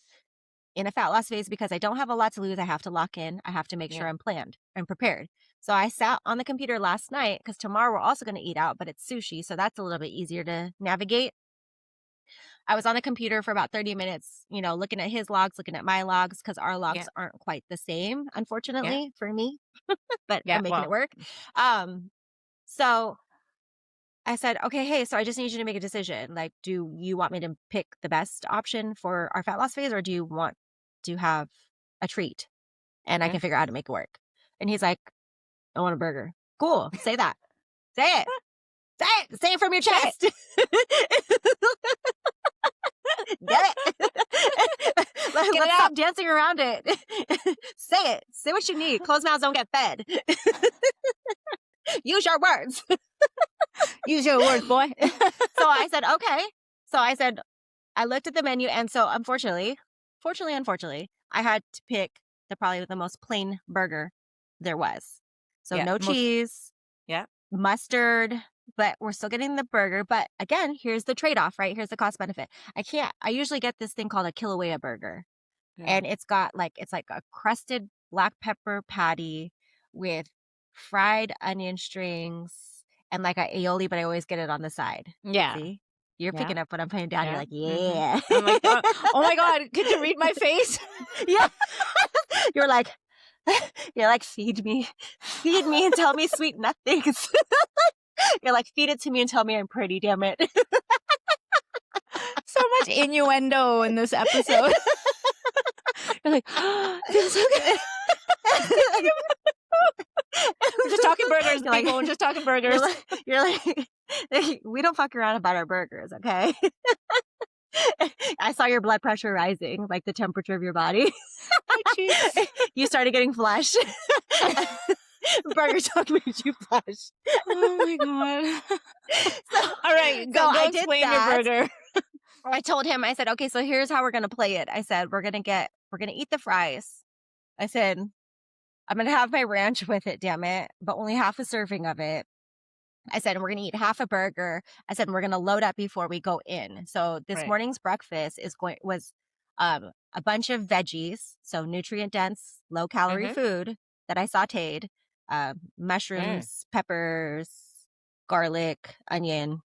in a fat loss phase because I don't have a lot to lose. I have to lock in. I have to make sure Yeah. I'm planned and prepared. So I sat on the computer last night because tomorrow we're also going to eat out, but it's sushi. So that's a little bit easier to navigate. I was on the computer for about 30 minutes, looking at his logs, looking at my logs because our Yeah. logs aren't quite the same, Yeah. unfortunately, for me, but Yeah. I'm making it Well, work. So I said, okay, hey, so I just need you to make a decision. Like, do you want me to pick the best option for our fat loss phase or do you want to have a treat and I Mm. can figure out how to make it work. And he's like, I want a burger. Cool. Say that. Say it. Say it. Say it from your Say it. chest. Get it? Get it Let's out. stop dancing around it. Say it. Say what you need. Closed mouths don't get fed. Use your words. Use your words, boy. So I said, okay. So I said, I looked at the menu. And so unfortunately, I had to pick probably the most plain burger there was. So Yeah, no most. cheese, Yeah. mustard, but we're still getting the burger. But again, here's the trade-off, right? Here's the cost benefit. I usually get this thing called a Kilauea burger. Mm. And it's like a crusted black pepper patty with fried onion strings and like a aioli, but I always get it on the side. Yeah. See? You're Yeah. picking up what I'm putting down. You're Yeah. like, Mm-hmm. yeah. I'm like, oh my God, could you read my face? Yeah. You're like, feed me and tell me sweet nothings. You're like, feed it to me and tell me I'm pretty, damn it. So much innuendo in this episode. You're like, feels so good. We're just talking burgers, You're people. like, We're just talking burgers. you're like, we don't fuck around about our burgers, okay? I saw your blood pressure rising, like the temperature of your body. My cheeks. You started getting flushed. Burger talk made you flush. Oh my God. So, All right, go I did explain your that. burger. I told him, I said, okay, so here's how we're gonna play it. I said, we're gonna eat the fries. I said, I'm gonna have my ranch with it, damn it, but only half a serving of it. I said, we're going to eat half a burger. I said, we're going to load up before we go in. So this Right. morning's breakfast was a bunch of veggies. So nutrient dense, low calorie food that I sauteed, mushrooms, peppers, garlic, onion,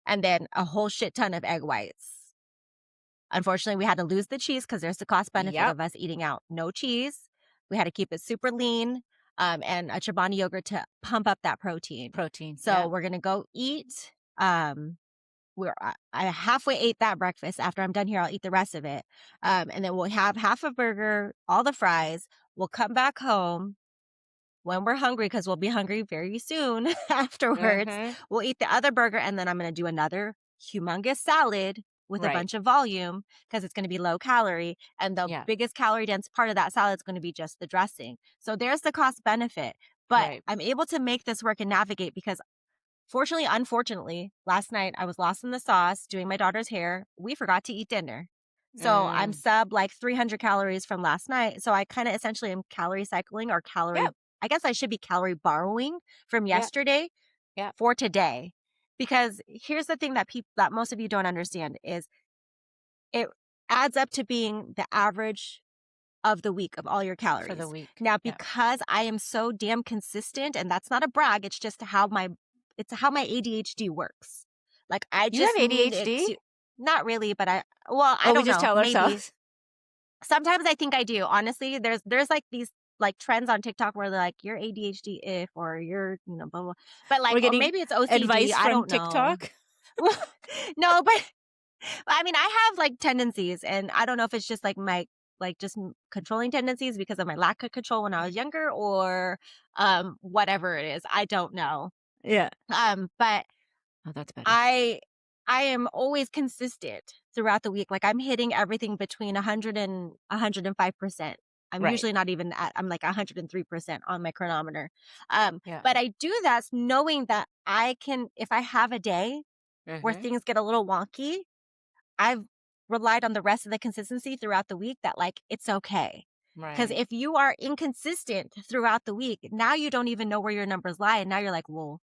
and then a whole shit ton of egg whites. Unfortunately, we had to lose the cheese because there's the cost benefit of us eating out. No cheese. We had to keep it super lean. And a Chobani yogurt to pump up that protein. So we're gonna go eat. I halfway ate that breakfast. After I'm done here, I'll eat the rest of it. And then we'll have half a burger, all the fries. We'll come back home when we're hungry because we'll be hungry very soon afterwards. We'll eat the other burger, and then I'm gonna do another humongous salad with a bunch of volume because it's going to be low calorie. And the biggest calorie dense part of that salad is going to be just the dressing. So there's the cost benefit. But I'm able to make this work and navigate because unfortunately, last night I was lost in the sauce doing my daughter's hair. We forgot to eat dinner. So I'm sub like 300 calories from last night. So I kind of essentially am calorie cycling or calorie. I guess I should be calorie borrowing from yesterday for today. Because here's the thing that most of you don't understand is it adds up to being the average of the week of all your calories. For the week. Now, because I am so damn consistent, and that's not a brag, it's just how my ADHD works. Like I just have ADHD? Not really, but I don't know. We just tell ourselves. Sometimes I think I do. Honestly, there's like these like trends on TikTok where they're like, you're ADHD if, or you're, blah, blah. But like, or maybe it's OCD. Advice I don't from TikTok? know. No, but I mean, I have like tendencies, and I don't know if it's just like my, like just controlling tendencies because of my lack of control when I was younger or whatever it is. I don't know. Yeah. But that's better. I am always consistent throughout the week. Like I'm hitting everything between 100 and 105%. I'm usually not even I'm like 103% on my chronometer. But I do that knowing that I can, if I have a day where things get a little wonky, I've relied on the rest of the consistency throughout the week that like, it's okay. Because if you are inconsistent throughout the week, now you don't even know where your numbers lie. And now you're like, well,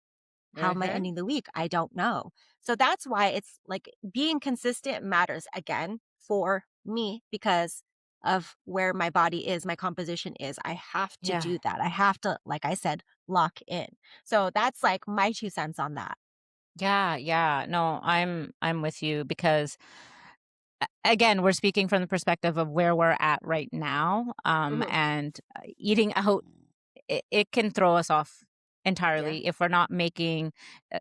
how am I ending the week? I don't know. So that's why it's like being consistent matters again for me because of where my body is, my composition is. I have to do that. I have to, like I said, lock in. So that's like my 2 cents on that. Yeah. No, I'm with you because again, we're speaking from the perspective of where we're at right now. And eating out, it can throw us off Yeah. entirely if we're not making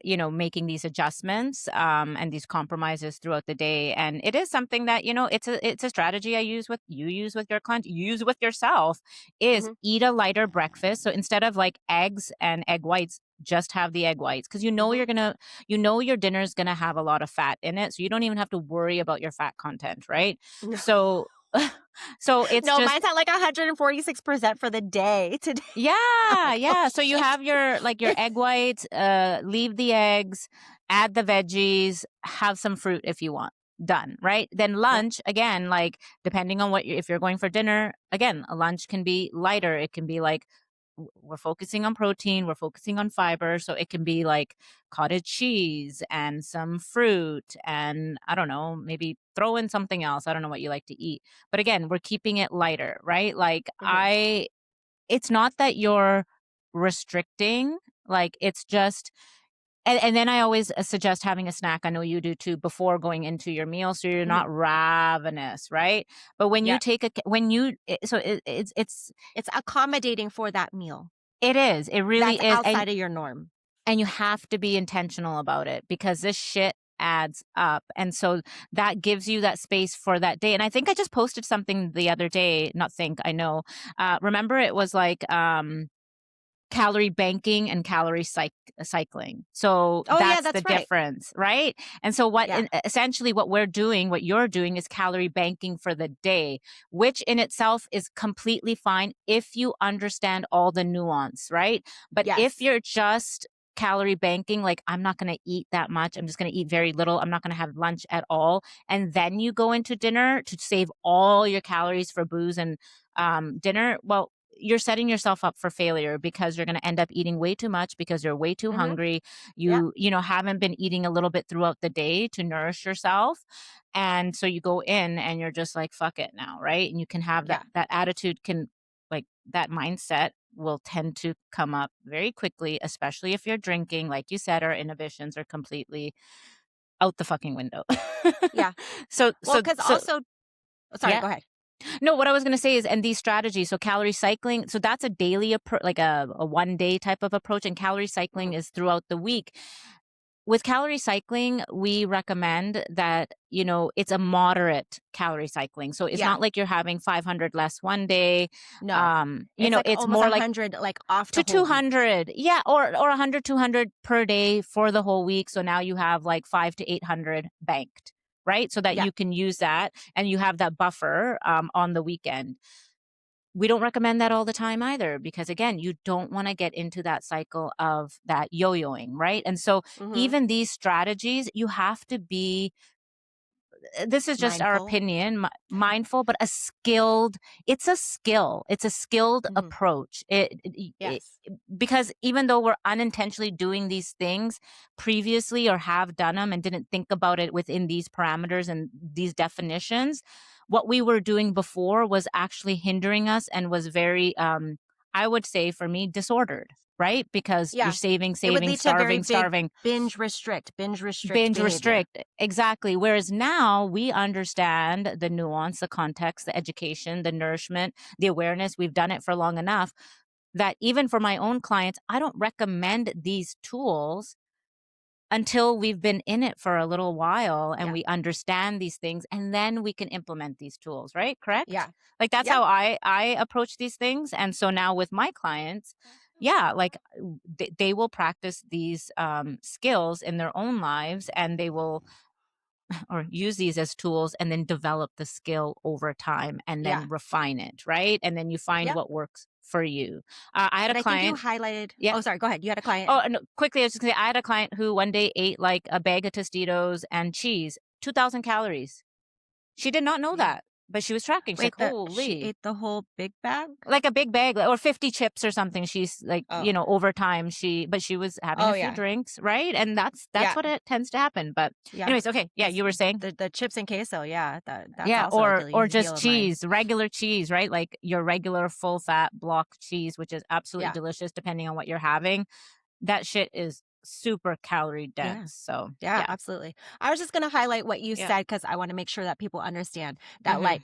making these adjustments and these compromises throughout the day. And it is something that it's a strategy I use with you, use with your client, use with yourself, is Mhm. eat a lighter breakfast. So instead of like eggs and egg whites, just have the egg whites, because Mhm. your dinner is gonna have a lot of fat in it, so you don't even have to worry about your fat content, right? No. So so it's No, just mine's at like 146% for the day today. I'm yeah, like, "Oh, yeah. So you shit." have your egg whites, leave the eggs, add the veggies, have some fruit if you want. Done, right? Then Yeah. lunch, again, like depending on if you're going for dinner, again, a lunch can be lighter. It can be like we're focusing on protein, we're focusing on fiber, so it can be like cottage cheese and some fruit, and I don't know, maybe throw in something else. I don't know what you like to eat. But again, we're keeping it lighter, right? Like Mhm. it's not that you're restricting, like, it's just and then I always, suggest having a snack, I know you do too, before going into your meal, so you're Mhm. not ravenous, right? But when you Yep. take a when you so It's accommodating for that meal. it really That's is, outside of your norm. and you have to be intentional about it, because this shit adds up. And so that gives you that space for that day. And I think I just posted something the other day, not think, I know. Remember it was like calorie banking and cycling. So Oh, yeah, that's the that's right. difference, right? And so Yeah. essentially what what you're doing is calorie banking for the day, which in itself is completely fine if you understand all the nuance, right? But if Yes. you're just calorie banking, like I'm not going to eat that much, I'm just going to eat very little, I'm not going to have lunch at all, and then you go into dinner to save all your calories for booze and dinner, well, you're setting yourself up for failure, because you're going to end up eating way too much because you're way too Mhm. hungry. Yep. You haven't been eating a little bit throughout the day to nourish yourself. And so you go in and you're just like, fuck it now, right? And you can have Yeah. that attitude, can, like, that mindset will tend to come up very quickly, especially if you're drinking. Like you said, our inhibitions are completely out the fucking window. Yeah. so Well, so because so also oh, sorry, yeah. go ahead. No, what I was going to say is, and these strategies, so calorie cycling, so that's a daily approach, like a 1 day type of approach, and calorie cycling Mhm. is throughout the week. With calorie cycling, we recommend that, it's a moderate calorie cycling. So it's Yeah. not like you're having 500 less 1 day. No. It's like It's almost more like 100, like, off the to whole week. 200. Yeah, or 100, 200 per day for the whole week. So now you have like 5 to 800 banked, right? So that Yeah. you can use that and you have that buffer on the weekend. We don't recommend that all the time either, because again, you don't want to get into that cycle of that yo-yoing, right? And so Mhm. even these strategies, you have to be, this is just our Mindful. opinion, mindful, but it's a skill. It's a skilled Mhm. approach. Yes. Because even though we're unintentionally doing these things previously, or have done them and didn't think about it within these parameters and these definitions, what we were doing before was actually hindering us, and was very, I would say for me, disordered, right? Because you're Yeah. saving, It would saving, lead to very starving, big starving. binge restrict Binge behavior. restrict. Exactly. Whereas now we understand the nuance, the context, the education, the nourishment, the awareness. We've done it for long enough that even for my own clients, I don't recommend these tools until we've been in it for a little while and Yeah. we understand these things, and then we can implement these tools, right? Correct? Yeah. Like that's Yep. how I approach these things. And so now with my clients, yeah, like they will practice these skills in their own lives, and they will, or use these as tools, and then develop the skill over time and Yeah. then refine it, right? And then you find Yep. what works for you. I had a But I think you client. highlighted Yeah. oh, sorry, go ahead. You had a client. Oh, no, quickly, I was just gonna say, I had a client who one day ate like a bag of Tostitos and cheese, 2,000 calories. She did not know Damn. that, but she was tracking. She's like, Wait, she holy, ate the whole big bag? like a big bag, or 50 chips or something. She's like, Oh. over time, but she was having Oh, a few yeah. drinks, right? And that's Yeah. what it tends to happen. But Yeah. anyways, okay. Yeah, That's you were saying? the chips and queso, yeah, that's Yeah, also or Achilles heel just of mine. cheese, regular cheese, right? Like your regular full fat block cheese, which is absolutely Yeah. delicious depending on what you're having. That shit is super calorie Yeah. dense. So, Yeah, yeah. absolutely. I was just gonna highlight what you Yeah. said because I wanna make sure that people understand that, Mhm. like,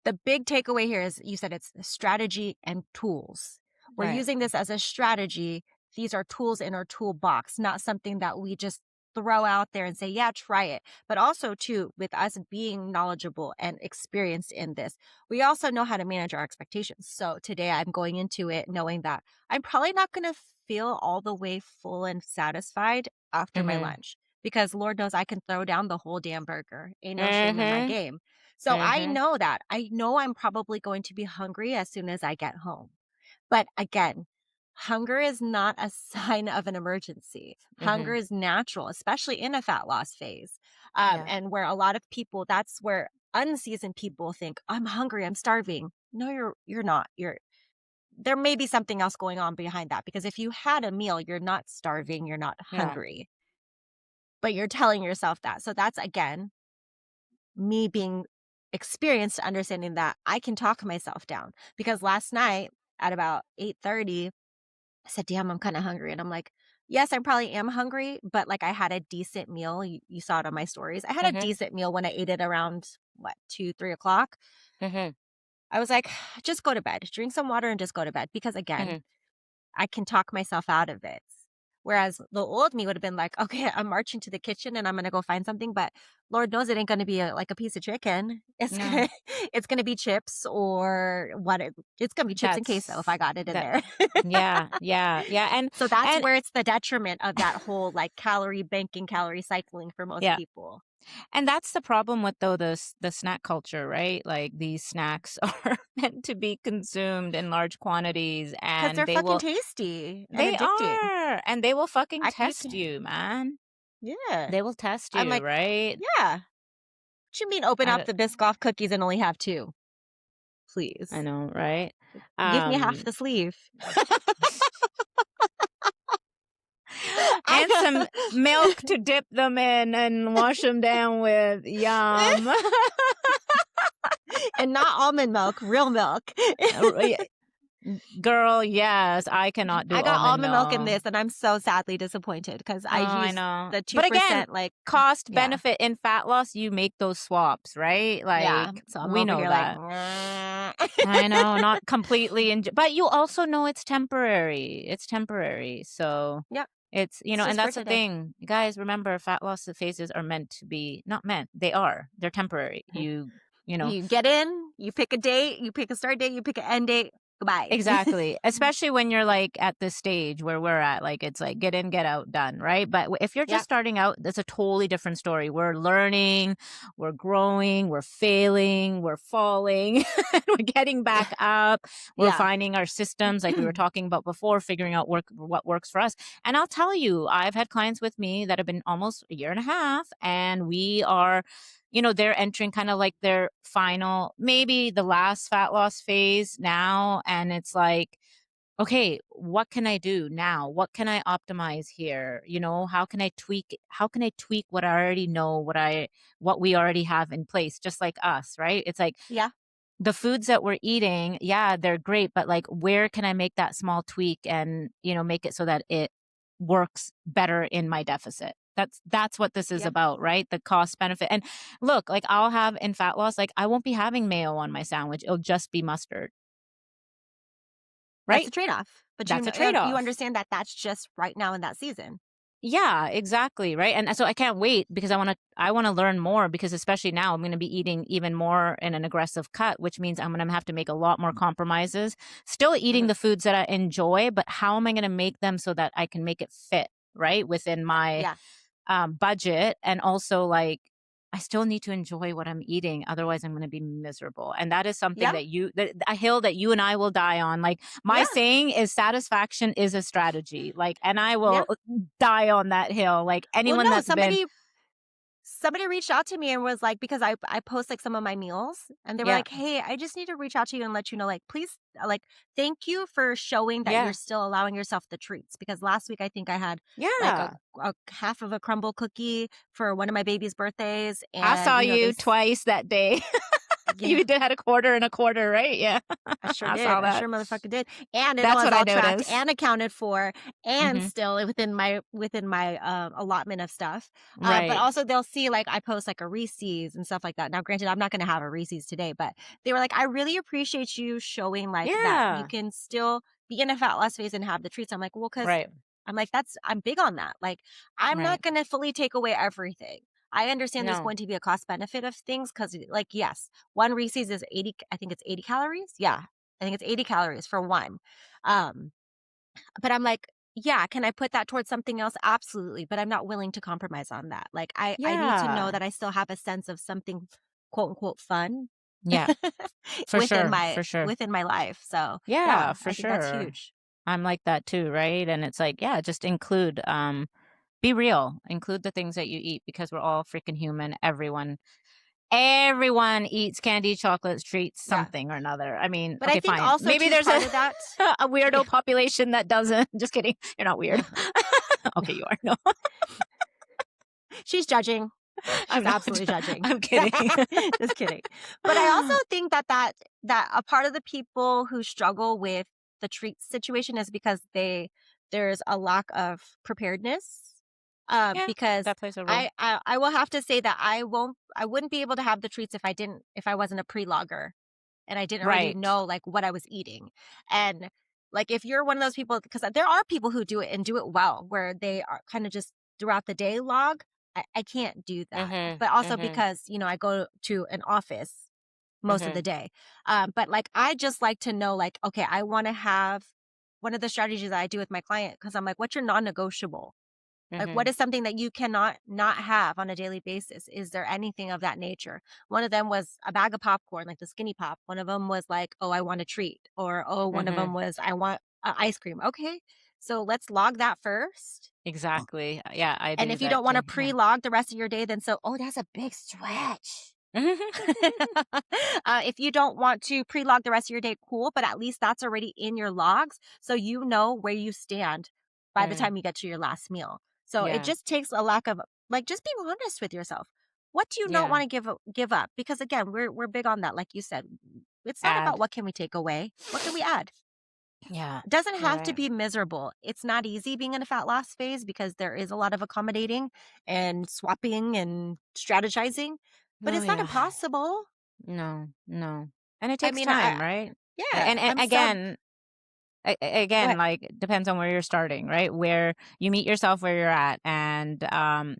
the big takeaway here is you said it's strategy and tools. We're Right. using this as a strategy. These are tools in our toolbox, not something that we just throw out there and say, yeah, try it. But also, too, with us being knowledgeable and experienced in this, we also know how to manage our expectations. So today I'm going into it knowing that I'm probably not going to feel all the way full and satisfied after my Mhm. lunch because Lord knows I can throw down the whole damn burger. Ain't no shame in my Mhm. game. So I Mhm. know that. I know I'm probably going to be hungry as soon as I get home. But again, hunger is not a sign of an emergency. Hunger Mhm. is natural, especially in a fat loss phase. Yeah. And where a lot of people, that's where unseasoned people think, I'm hungry, I'm starving. No, you're not. There may be something else going on behind that because if you had a meal, you're not starving, you're not Yeah. hungry, but you're telling yourself that. So that's again me being experienced, understanding that I can talk myself down. Because last night at about 8:30, I said, "Damn, I'm kinda hungry." And I'm like, "Yes, I probably am hungry, but, like, I had a decent meal." You saw it on my stories. I had a Mhm. decent meal when I ate it around, what, 2, 3 o'clock. Mhm. I was like, "Just go to bed. Drink some water and just go to bed." Because, again, Mhm. I can talk myself out of it. Whereas the old me would have been like, "Okay, I'm marching to the kitchen and I'm gonna go find something," but Lord knows it ain't gonna be like a piece of chicken. It's No. gonna it's gonna be chips or it's gonna be chips and queso if I That's got it in that there. yeah, yeah, yeah, So that's and where it's the detriment of that whole, like, calorie banking, calorie cycling for most yeah. people And that's the problem with though the snack culture, right? Like these snacks are meant to be consumed in large quantities because 'cause and they're they fucking will tasty and they addicting. are and they will fucking You test can you, man. yeah. They will test I'm you, like, right? "Yeah. What you mean open up I the Biscoff cookies and only have 2? I Please. know, right? Give me half Um the sleeve." and I some milk to dip them in and wash them down with. Yum. and not almond milk, real milk. Yeah, girl, yes, I cannot do I got almond almond milk in milk. this, and I'm so sadly disappointed because Oh, I I use know. the But again, 2%, like cost yeah, benefit in fat loss, you make those swaps, right? yeah. Like, So I'm we over know here like, that. I know, not completely, but you also know it's temporary. It's temporary. So yep, it's, it's and just for that's the today. thing. Guys, remember, fat loss phases are meant to be, not meant, they are. They're temporary. Mhm. You know, You get in, you pick a date, you pick a start date, you pick an end date. Goodbye. exactly. Especially when you're like at this stage where we're at, like it's like get in, get out, done, right? But if you're just Yep. starting out, that's a totally different story. We're learning, we're growing, we're failing, we're falling, we're getting back up, we're Yeah. finding our systems, like we were talking about before, figuring out what works for us. And I'll tell you, I've had clients with me that have been almost a year and a half, and we are they're entering kind of like their final, maybe the last fat loss phase now. And it's like, okay, what can I do now? What can I optimize here? How can I tweak what I already know, what we already have in place, just like us, right? It's like Yeah. the foods that we're eating, yeah, they're great, but like where can I make that small tweak and, make it so that it works better in my deficit? That's what this is Yep. about, right? The cost benefit. And look, like I'll have in fat loss, like I won't be having mayo on my sandwich. It'll just be mustard, That's right? a trade-off. But That's a you trade-off. understand that that's just right now in that season. Yeah, exactly, right? And so I can't wait because I want to learn more because especially now I'm going to be eating even more in an aggressive cut, which means I'm going to have to make a lot more compromises. Still eating Mhm. the foods that I enjoy, but how am I going to make them so that I can make it fit, right, within my Yeah. budget and also like I still need to enjoy what I'm eating. Otherwise, I'm going to be miserable. And that is something Yeah. that a hill that you and I will die on. Like my Yeah. saying is satisfaction is a strategy. Like, and I Yeah. will die on that hill. Like Well, anyone no, that's been, somebody reached out to me and was like because I post, like, some of my meals, and they were yeah, like, "Hey, I just need to reach out to you and let you know, like, please, like, thank you for showing that you're yeah, still allowing yourself the treats." Because last week, I think I had, like, yeah. a half of a crumble cookie for one of my baby's birthdays, I and, saw you twice that day. Yeah. You did had a quarter and a quarter, right? Yeah. I sure I did. saw I that. sure motherfucker did. And it That's was what I all tracked noticed. and accounted for and Mhm. still within my allotment of stuff. But Right. also they'll see like I post like a Reese's and stuff like that. Now, granted, I'm not gonna have a Reese's today, but they were like, I really appreciate you showing like that you Yeah. can still be in a fat loss phase and have the treats. I'm like, well, because Right. I'm like, I'm big on that. Like, I'm Right. not gonna fully take away everything. I understand there's No. going to be a cost benefit of things because, like, yes, one Reese's is 80, I think it's 80 calories. Yeah, I think it's 80 calories for one. Um, but I'm like, yeah, can I put that towards something else? Absolutely. But I'm not willing to compromise on that. Like I need to know Yeah. that I still have a sense of something quote unquote fun Yeah. For within sure. my For sure. within my life. So Yeah, yeah, for I think that's sure. huge. I'm like that too, right? And it's like, yeah, just include, be real. Include the things that you eat because we're all freaking human. Everyone eats candy, chocolates, treats, Yeah. something or another. I mean, But I okay, think fine. also Maybe too there's a part of that. a Yeah. weirdo population that doesn't. Just kidding. You're not weird. Okay, you are. No, She's judging. I'm She's not. absolutely judging. I'm kidding. Just kidding. But I also think that a part of the people who struggle with the treat situation is because there's a lack of preparedness. Yeah, Because that plays a role. I will have to say that I wouldn't be able to have the treats if I wasn't a pre-logger and I didn't already Right. know like what I was eating. And like if you're one of those people, because there are people who do it and do it well, where they are kind of just throughout the day log. I can't do that. Mhm. But also Mhm. because, I go to an office most of the Mhm. day. But like I just like to know, like, okay, I want to have one of the strategies that I do with my client because I'm like, what's your non-negotiable? Like, what Mhm. is something that you cannot not have on a daily basis? Is there anything of that nature? One of them was a bag of popcorn, like the skinny pop. One of them was like, oh, I want a treat. Or, oh, one of them Mhm. was, I want ice cream. Okay. So let's log that first. Exactly. Yeah, I And do if you that don't want to too. Yeah. pre log the rest of your day, then so, oh, that's a big stretch. If you don't want to pre log the rest of your day, cool. But at least that's already in your logs. So you know where you stand by the Mm, time you get to your last meal. So it yeah. just takes a lack of like just being honest with yourself. What do you not Yeah. want to give up? Because again, we're big on that. Like you said, it's not about Add. what can we take away. What can we add? Yeah. It doesn't You're have to right. be miserable. It's not easy being in a fat loss phase because there is a lot of accommodating and swapping and strategizing, but Oh, it's not yeah. impossible. No, no. And it I takes mean, time, right? Right, yeah, and I'm sub again, go again, ahead. like, depends on where you're starting, right? Where you meet yourself where you're at, and,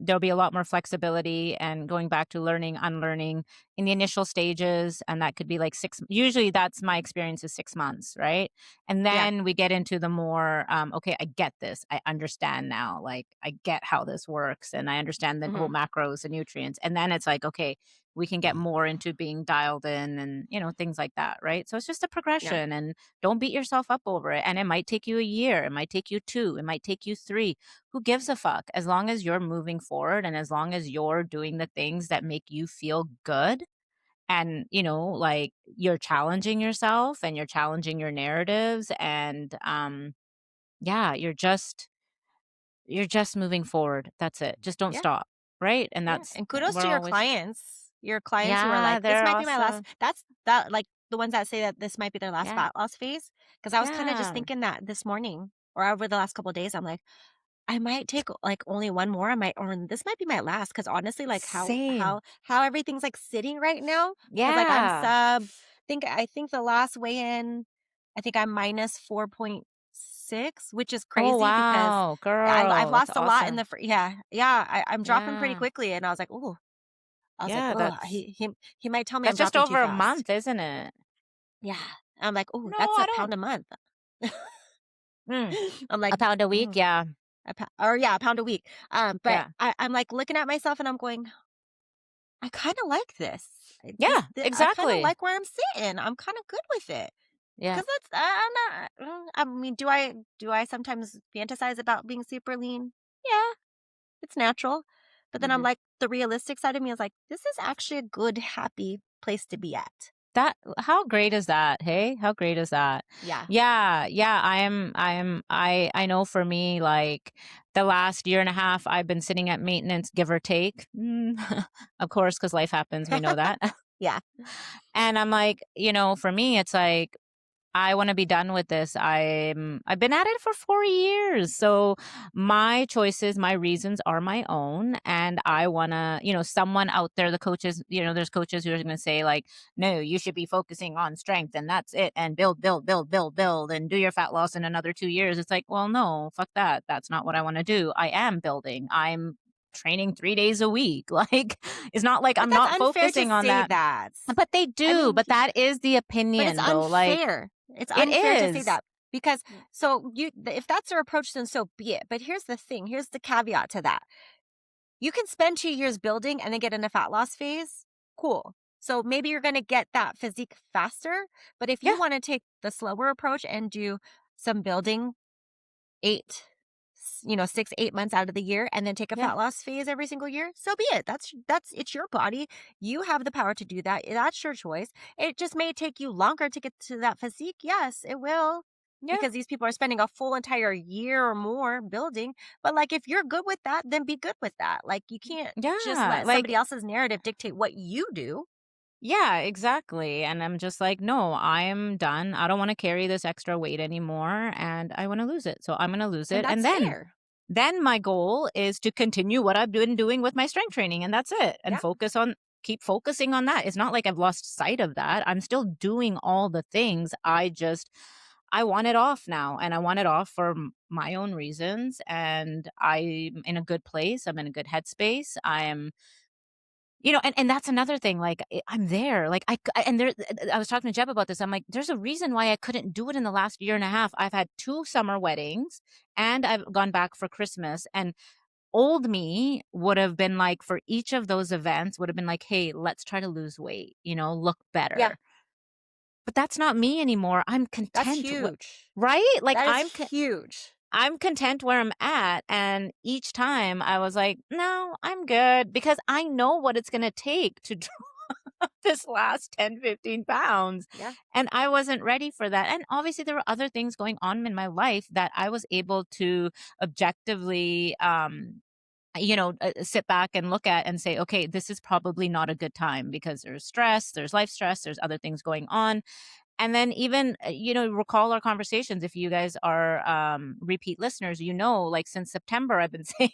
there'll be a lot more flexibility and going back to learning, unlearning in the initial stages, and that could be, like, 6 usually that's my experience is 6 months, right? And Yeah. then we get into the more, "Okay, I get this. I understand now. Like, I get how this works, and I understand the whole Mhm. macros and nutrients." And then it's like, "Okay, we can get more into being dialed in," and, things like that, right? So it's just a Yeah. progression, and don't beat yourself up over it. And it might take you a year, it might take you 2, it might take you 3. Who gives a fuck? As long as you're moving forward and as long as you're doing the things that make you feel good and, like you're challenging yourself and you're challenging your narratives and yeah, you're just moving forward. That's it. Just don't Yeah. stop. Right? And Yeah. that's And kudos we're to your always clients. Your clients who are yeah, like, this they're might be my last awesome. that's that like the ones that say that this might be their last Yeah. fat loss phase. Cause I was kind of just Yeah. thinking that this morning or over the last couple of days. I'm like, I might take, like, only one more, I might or this might be my last. Because honestly, like, Same. how everything's, like, sitting right now. Because like, Yeah. I think the last weigh-in, I think I'm minus 4.6, which is Oh, crazy because wow, I've girl, that's lost a lot in awesome. yeah, yeah, I'm dropping pretty Yeah. quickly, and I was like, "Ooh." I was like, Yeah, "Oh, that's he might tell me I'm that's just dropping too over a fast." month, isn't it? Yeah. I'm like, "Ooh, No, that's I a don't pound a month." mm, I'm like, a pound a week, "Oh." yeah, Or yeah, a pound a week. But yeah. I'm like looking at myself and I'm going, I kind of like this. Yeah, I kind of exactly. like where I'm sitting. I'm kind of good with it. Yeah. Cause I'm not. I mean, do I sometimes fantasize about being super lean? Yeah, it's natural. But then I'm Mhm. like, the realistic side of me is like, this is actually a good, happy place to be at. That how great is that, hey? How great is that? Yeah. Yeah, yeah, I know for me, like, the last year and a half, I've been sitting at maintenance, give or take. Of course, because life happens, we know that. Yeah. And I'm like, for me, it's like, I want to be done with this. I've been at it for 4 years. So my choices, my reasons are my own, and I want to, someone out there, the coaches, there's coaches who are going to say like, "No, you should be focusing on strength and that's it, and build build build build build and do your fat loss in another 2 years." It's like, "Well, no, fuck that. That's not what I want to do. I am building. I'm training 3 days a week." Like, it's not like But I'm that's not unfair to focusing on say that. that. But they I do, mean, but that is the but it's opinion though. Like, unfair. It's it unfair to say is. that because so if that's your approach, then so be it. But here's the thing. Here's the caveat to that. You can spend 2 years building and then get in a fat loss phase. Cool. So maybe you're going to get that physique faster. But if you Yeah, want to take the slower approach and do some building 8, 6, 8 months out of the year and then take a yeah, fat loss phase every single year, so be it. It's your body. You have the power to do that. That's your choice. It just may take you longer to get to that physique. Yes, it will. yeah, Because these people are spending a full entire year or more building. But like if you're good with that, then be good with that. Like you can't just yeah, let like, somebody else's narrative dictate what you do. yeah, exactly, and I'm just like, "No, I'm done. I don't wanna carry this extra weight anymore, and I wanna lose it, so I'm gonna lose And it," and that's then fair. my goal is to continue what I've been doing with my strength training, and that's it, and Yeah. keep focusing on that. It's not like I've lost sight of that. I'm still doing all the things. I want it off now, and I want it off for my own reasons, and I'm in a good place. I'm in a good headspace. And that's another thing, like, I'm there, like, and there I was talking to Jeb about this, I'm like, "There's a reason why I couldn't do it in the last year and a half." I've had 2 summer weddings, and I've gone back for Christmas, and old me would have been like, for each of those events, would have been like, "Hey, let's try to lose weight, look Yeah. better." But that's not me anymore. I'm That's content huge. right? Like, That is huge. I'm content where I'm at, and each time I was like, "No, I'm good," because I know what it's gonna take to drop this last 10, 15 pounds, Yeah. and I wasn't ready for that, and obviously, there were other things going on in my life that I was able to objectively, sit back and look at and say, "Okay, this is probably not a good time because there's stress, there's life stress, there's other things going on." And then even, recall our conversations. If you guys are repeat listeners, like since September, I've been saying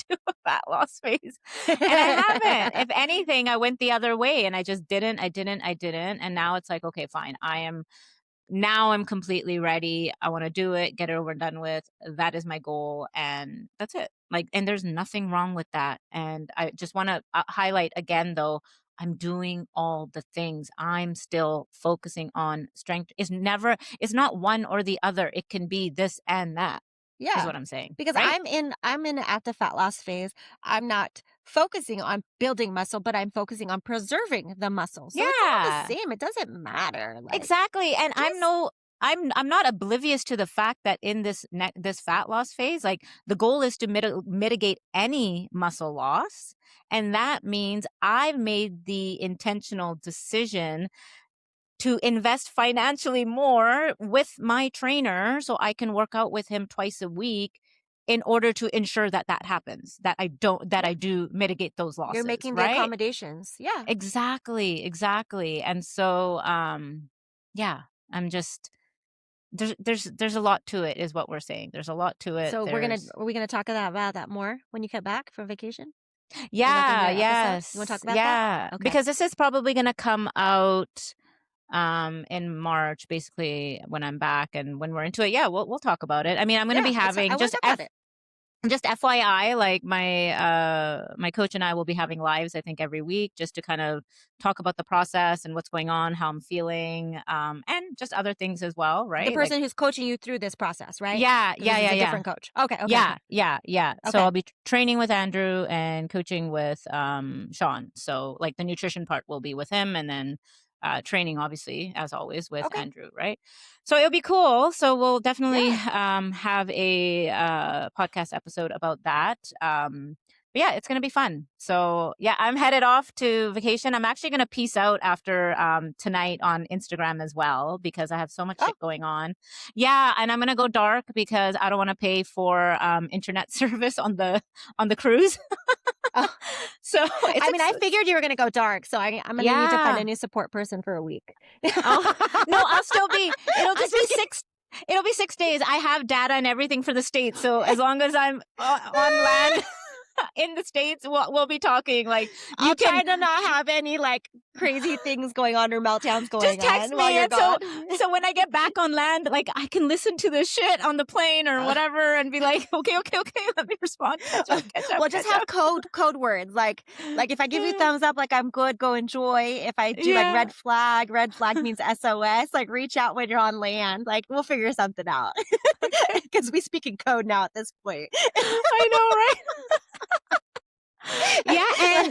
do a fat loss phase. And I haven't. If anything, I went the other way and I just didn't, I didn't. And now it's like, okay, fine. I'm completely ready. I want to do it, get it over and done with. That is my goal. And that's it. Like, and there's nothing wrong with that. And I just want to highlight again, though, I'm doing all the things. I'm still focusing on strength. It's not one or the other. It can be this and that, is Yeah, what I'm saying. because Right? I'm in an active fat loss phase. I'm not focusing on building muscle, but I'm focusing on preserving the muscle. So it's all the Yeah. same. It doesn't matter. Like Exactly, and just I'm not oblivious to the fact that in this fat loss phase, like, the goal is to mitigate any muscle loss, and that means I've made the intentional decision to invest financially more with my trainer so I can work out with him twice a week in order to ensure that that happens, that yeah, I do mitigate those you're losses, making the right? accommodations. Yeah. Exactly, exactly. And so, yeah, I'm just there's a lot to it is what we're saying. There's a lot to it. So There's are we gonna talk about that more when you get back from vacation in like Yeah, another episode? You want to talk yes. about that? Yeah, Okay. because this is probably going to come out in March, basically when I'm back and when we're into it. Yeah, we'll talk about it. I mean, I'm going to be Yeah, I having want to talk about it. just FYI, like my coach and I will be having lives, I think, every week, just to kind of talk about the process and what's going on, how I'm feeling, and just other things as well, The right? Like, person who's coaching you through this process, right? yeah, Because yeah, this is yeah, a yeah. different coach. Okay, okay, Yeah, okay. yeah, yeah. So Okay. I'll be training with Andrew and coaching with Sean. So like the nutrition part will be with him, and then training, obviously, as always, with Okay. Andrew, right? So it'll be cool. So we'll definitely Yeah. have a podcast episode about that. But yeah, it's gonna be fun. So yeah, I'm headed off to vacation. I'm actually gonna peace out after tonight on Instagram as well because I have so much Oh, shit going on. Yeah, and I'm gonna go dark because I don't want to pay for internet service on the cruise. Oh, So it's I mean, I figured you were gonna go dark, so I'm gonna need to find a yeah. new support person for a week. Oh, no, I'll still be it'll I'm just be just kidding. 6 days. I have data and everything for the States, so as long as I'm on land in the States, we'll be talking, like, you I'll can try to not have any, like, crazy things going on or meltdowns just going text on while me, you're and gone. so when I get back on land, like, I can listen to the shit on the plane or Uh, whatever and be like, "Okay, okay, okay, let me respond. Catch up, catch up, well, just catch have up." code words, like, if I give you thumbs up, like, I'm good, go enjoy. If I do, like, Yeah. red flag means SOS, like, reach out when you're on land, like, we'll figure something out. Okay. Because we speak in code now at this point. I know, right? Yeah,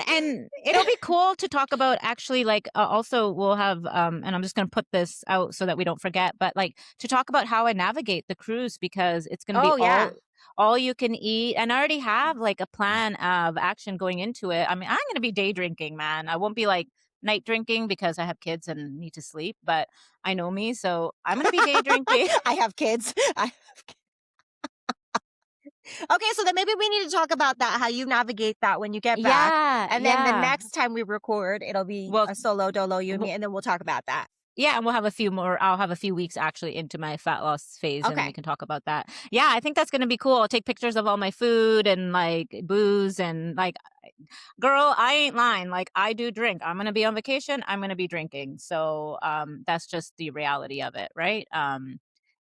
and it'll be cool to talk about actually, like, also we'll have and I'm just going to put this out so that we don't forget, but like to talk about how I navigate the cruise, because it's going to be Oh, yeah. all you can eat, and I already have like a plan of action going into it. I mean, I'm going to be day drinking, man. I won't be like night drinking because I have kids and need to sleep, but I know me, so I'm going to be day drinking. I have kids. Okay, so then maybe we need to talk about that, how you navigate that when you get back. Yeah, And then the yeah. next time we record, it'll be Well, a solo dolo you and me, and then we'll talk about that. yeah, and we'll have a few more. I'll have a few weeks actually into my fat loss phase, and we Okay. can talk about that. Yeah, I think that's going to be cool. I'll take pictures of all my food and like booze and like, girl, I ain't lying. Like, I do drink. I'm going to be on vacation. I'm going to be drinking. So that's just the reality of it, right?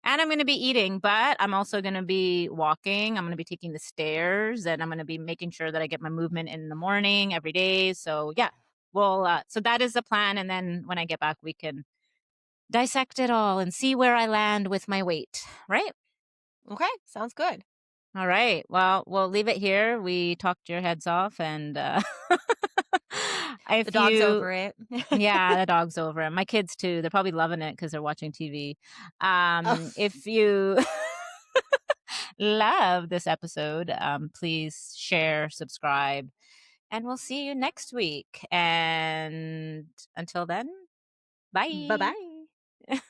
And I'm going to be eating, but I'm also going to be walking. I'm going to be taking the stairs, and I'm going to be making sure that I get my movement in the morning every day. So yeah, well, so that is the plan. And then when I get back, we can dissect it all and see where I land with my weight, right? Okay. Sounds good. All right. Well, we'll leave it here. We talked your heads off, and The if dog's you over it. yeah, the dog's over it. My kids too. They're probably loving it because they're watching TV. Oh, If you love this episode, please share, subscribe, and we'll see you next week. And until then, bye bye. bye.